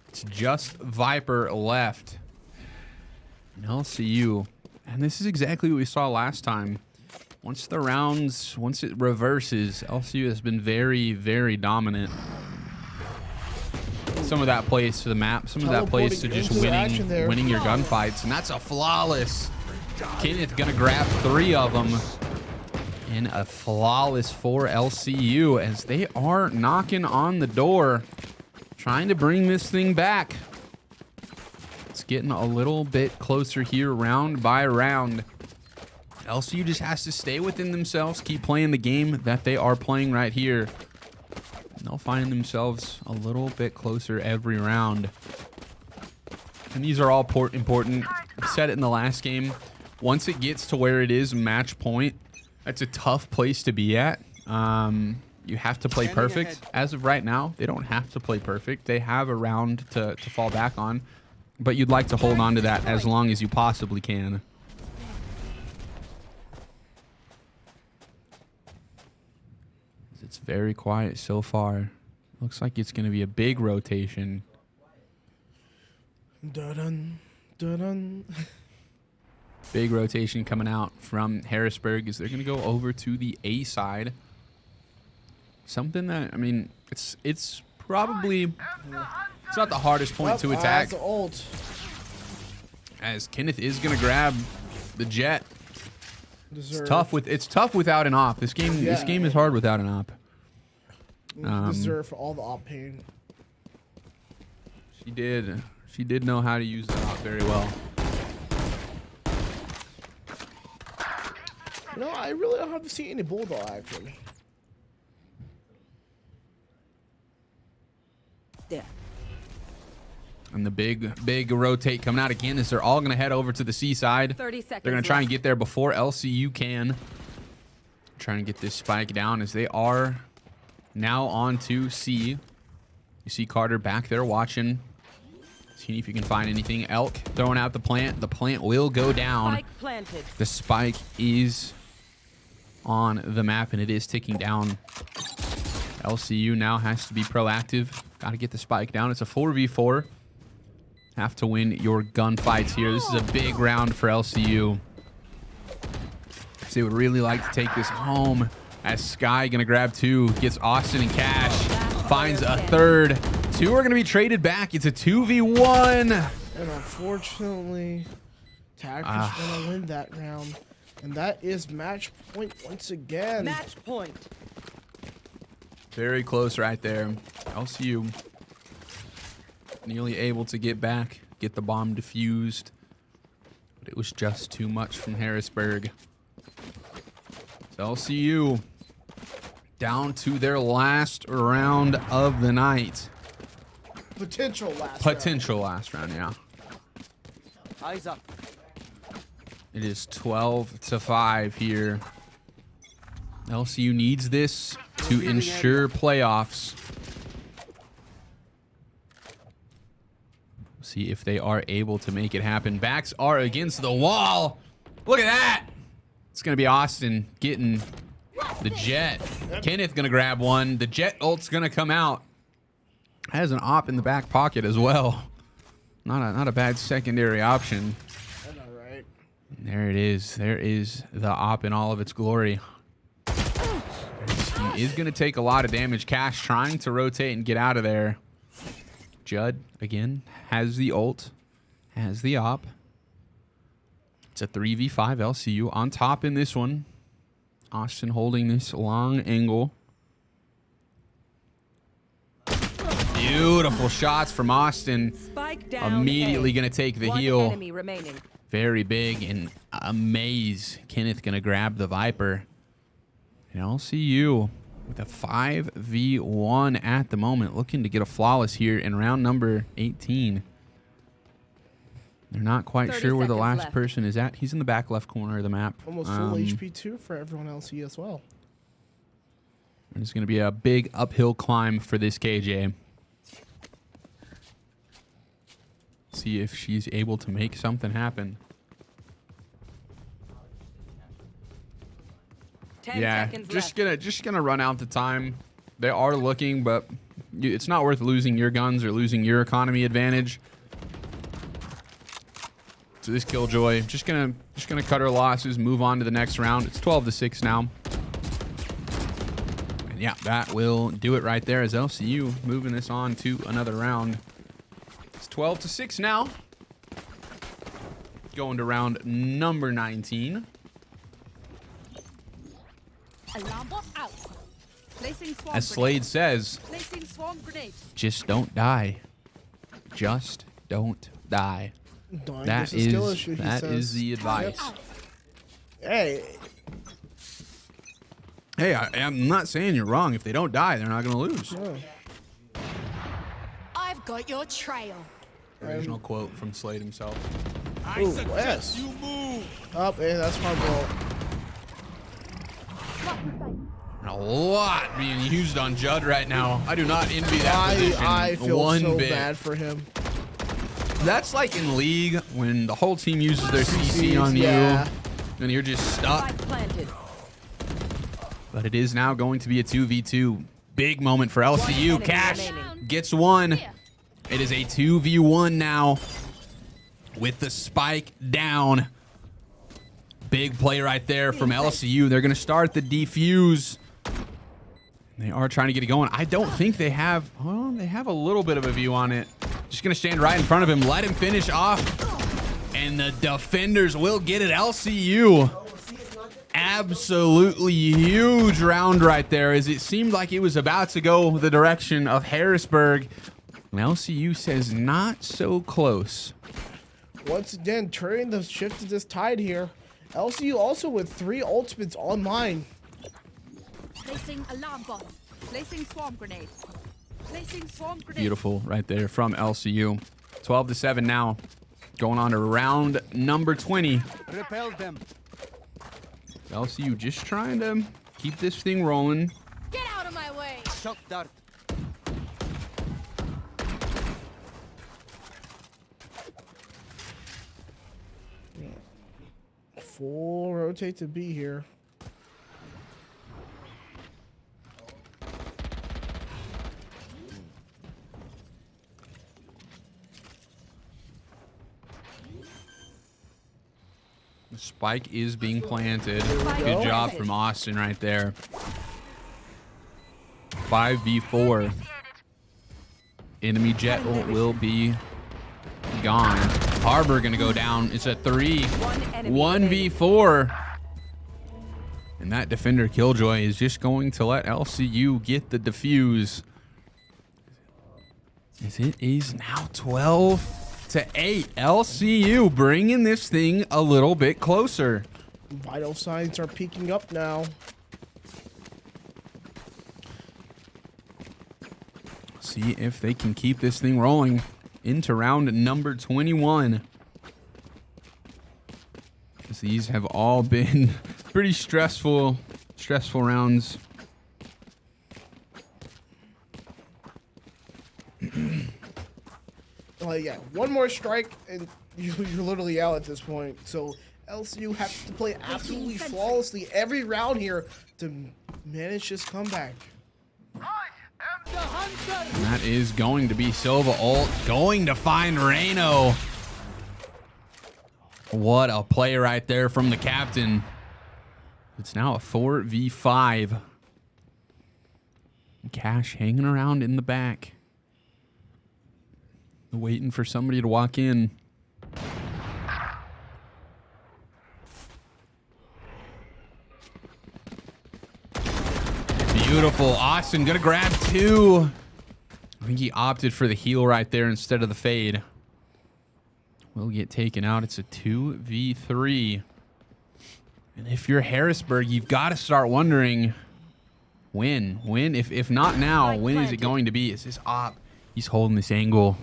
It's just Viper left. And LCU. And this is exactly what we saw last time. Once it reverses, LCU has been very, very dominant. Some of that plays to the map. Some of that plays to just winning your gunfights. And that's a flawless. Kenneth gonna grab 3 of them. And a flawless for LCU as they are knocking on the door, trying to bring this thing back. It's getting a little bit closer here round by round. LCU just has to stay within themselves, keep playing the game that they are playing right here. And they'll find themselves a little bit closer every round. And these are all important. I said it in the last game. Once it gets to where it is match point, that's a tough place to be at. You have to play perfect. As of right now, they don't have to play perfect. They have a round to fall back on. But you'd like to hold on to that as long as you possibly can. It's very quiet so far. Looks like it's going to be a big rotation. Dun dun dun. Big rotation coming out from Harrisburg as they're going to go over to the A side. Something that, I mean, it's probably, it's not the hardest point to attack. That's the ult. As Kenneth is going to grab the jet. Deserve. It's tough without an op. This game is hard without an op. Deserve for all the op pain. She did know how to use the op very well. No, I really don't have to see any bulldog action. There. And the big rotate coming out again is they're all going to head over to the C side. 30 seconds. They're going to try and get there before LCU can. Trying to get this spike down as they are now on to C. You see Carter back there watching. Seeing if you can find anything. Elk throwing out the plant. The plant will go down. Spike planted. The spike is on the map and it is ticking down. LCU now has to be proactive. Got to get the spike down. It's a 4v4. Have to win your gunfights here. This is a big round for LCU. So they would really like to take this home as Sky going to grab 2. Gets Austin and Cash. Finds a third. 2 are going to be traded back. It's a 2v1. And unfortunately, Tag is going to win that round. And that is match point once again. Match point. Very close right there. LCU nearly able to get back, get the bomb defused. But it was just too much from Harrisburg. So LCU down to their last round of the night. Potential last round, yeah. Eyes up. It is 12-5 here. LCU needs this to ensure playoffs. See if they are able to make it happen. Backs are against the wall. Look at that. It's going to be Austin getting the jet. Kenneth going to grab one. The jet ult's going to come out. Has an op in the back pocket as well. Not a bad secondary option. I know, right? There it is. There is the op in all of its glory. He is going to take a lot of damage. Cash trying to rotate and get out of there. Judd, again, has the ult. Has the op. It's a 3v5 LCU on top in this one. Austin holding this long angle. Beautiful shots from Austin. Spike down. Immediately going to take the One heal. enemy remaining. Very big and a maze. Kenneth going to grab the Viper. And LCU with a 5v1 at the moment. Looking to get a flawless here in round number 18. They're not quite 30 sure where the seconds last left. person is at. He's in the back left corner of the map. Almost full HP too for everyone else here as well. And it's going to be a big uphill climb for this KJ. See if she's able to make something happen. 10 Yeah, seconds just gonna run out the time. They are looking, but it's not worth losing your guns or losing your economy advantage. So this Killjoy, just gonna cut her losses, move on to the next round. It's 12-6 now. And yeah, that will do it right there as LCU moving this on to another round. It's 12-6 now. Going to round number 19. Alarm bot out. Placing swarm As Slade says, grenade. Placing swarm grenade. just don't die. Just don't die. Dying That is a skill is issue, he that says. is the advice. Hey, Hey, I'm not saying you're wrong. If they don't die, they're not going to lose. yeah. I've got your trail. Original quote from Slade himself. I Ooh, suggest yes. you move. Up, hey, that's my goal. And a lot being used on Judd right now. I do not envy that position I feel one so bit. bad for him. That's like in League when the whole team uses their CC on Yeah. you, and you're just stuck. Spike planted. But it is now going to be a 2v2. Big moment for LCU. enemy Cash remaining. gets one. It is a 2v1 now with the spike down. Big play right there from LCU. They're going to start the defuse. They are trying to get it going. I don't think they have, well, they have a little bit of a view on it. Just going to stand right in front of him. Let him finish off. And the defenders will get it. LCU. Absolutely huge round right there, as it seemed like it was about to go the direction of Harrisburg. And LCU says not so close. Once again, turning the shift to this tide here. LCU also with 3 ultimates online. Placing alarm bot. Placing swarm grenade. Placing swarm grenade. Beautiful right there from LCU. 12-7 now. Going on to round number 20. Repel them. LCU just trying to keep this thing rolling. Get out of my way. Shock dart. Full rotate to B here. The spike is being planted. go. Good job from Austin right there. 5v4. Enemy jet will be gone. Harbor gonna go down. It's a 3. One enemy 1v4. And that defender Killjoy is just going to let LCU get the defuse. As it is now 12-8. LCU bringing this thing a little bit closer. Vital signs are peaking up now. See if they can keep this thing rolling into round number 21. Because these have all been pretty stressful stressful rounds. Yeah, one more strike and you're literally out at this point. So LCU have to play absolutely flawlessly every round here to manage this comeback. And that is going to be Silva ult, going to find Reno. What a play right there from the captain. It's now a 4v5. Cash hanging around in the back, waiting for somebody to walk in. Beautiful. Austin gonna grab 2. I think he opted for the heal right there instead of the fade. Will get taken out. It's a 2v3. And if you're Harrisburg, you've got to start wondering when. If not now, when is it going to be? Is this op? He's holding this angle.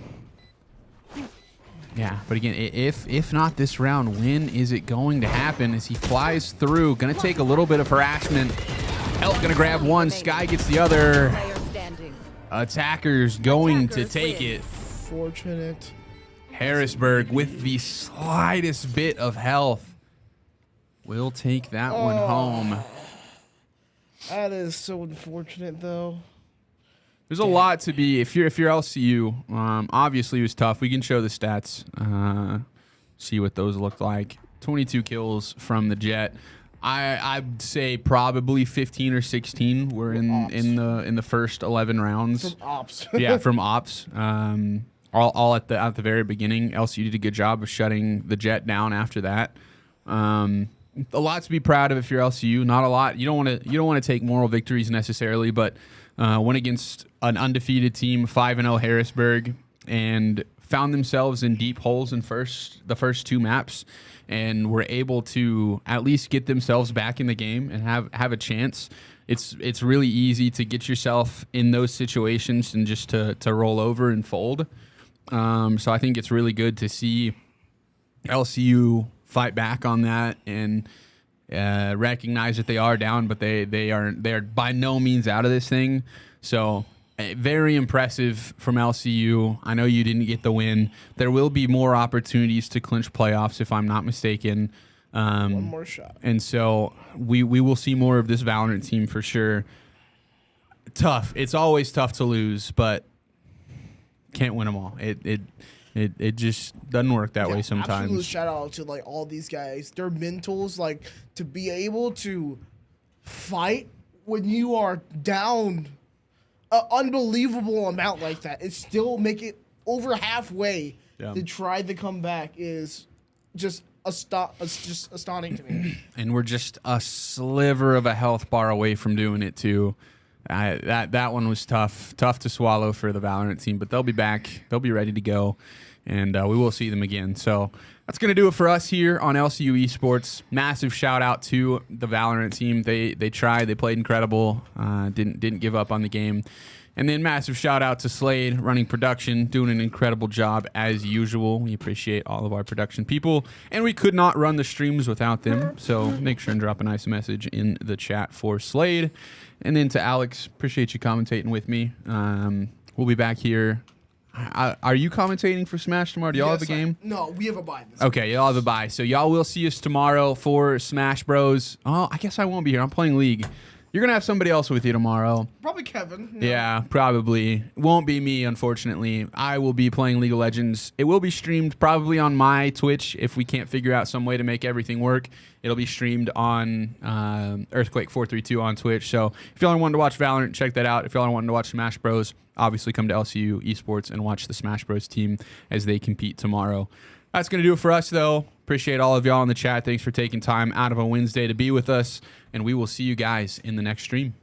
Yeah, but again, if not this round, when is it going to happen? As he flies through, gonna take a little bit of harassment. Elk gonna grab one, Sky gets the other. Attackers going to take it. Fortunate. Harrisburg with the slightest bit of health will take that one home. That is so unfortunate, though. There's a lot to be. If you're LCU, obviously it was tough. We can show the stats, see what those looked like. 22 kills from the Jet. I'd say probably 15 or 16 were in the first 11 rounds. From ops. Yeah, from ops. All at the very beginning. LCU did a good job of shutting the Jet down after that. A lot to be proud of if you're LCU. Not a lot. You don't want to take moral victories necessarily, but went against an undefeated team, 5-0 Harrisburg, and found themselves in deep holes in the first 2 maps, and were able to at least get themselves back in the game and have a chance. It's really easy to get yourself in those situations and just to roll over and fold. So I think it's really good to see LCU fight back on that and recognize that they are down, but they're by no means out of this thing. So very impressive from LCU. I know you didn't get the win. There will be more opportunities to clinch playoffs if I'm not mistaken. One more shot. And so we will see more of this Valorant team for sure. Tough. It's always tough to lose, but can't win them all. It just doesn't work that way sometimes. Absolute shout out to like all these guys. Their mentals, like to be able to fight when you are down an unbelievable amount like that, and still make it over halfway to try to come back is just astounding to me. And we're just a sliver of a health bar away from doing it too. That one was tough to swallow for the Valorant team, but they'll be back. They'll be ready to go, and we will see them again. So that's going to do it for us here on LCU Esports. Massive shout out to the Valorant team. They tried. They played incredible. Didn't give up on the game. And then massive shout out to Slade running production, doing an incredible job as usual. We appreciate all of our production people, and we could not run the streams without them. So make sure and drop a nice message in the chat for Slade. And then to Alex, appreciate you commentating with me. We'll be back here. Are you commentating for Smash tomorrow? Do y'all have a game? No, we have a bye. Okay, y'all have a bye. So y'all will see us tomorrow for Smash Bros. Oh, I guess I won't be here. I'm playing League. You're going to have somebody else with you tomorrow. Probably Kevin. Yeah, probably. Won't be me, unfortunately. I will be playing League of Legends. It will be streamed probably on my Twitch if we can't figure out some way to make everything work. It'll be streamed on Earthquake432 on Twitch. So if y'all are wanting to watch Valorant, check that out. If y'all are wanting to watch Smash Bros, obviously come to LCU Esports and watch the Smash Bros team as they compete tomorrow. That's going to do it for us, though. Appreciate all of y'all in the chat. Thanks for taking time out of a Wednesday to be with us, and we will see you guys in the next stream.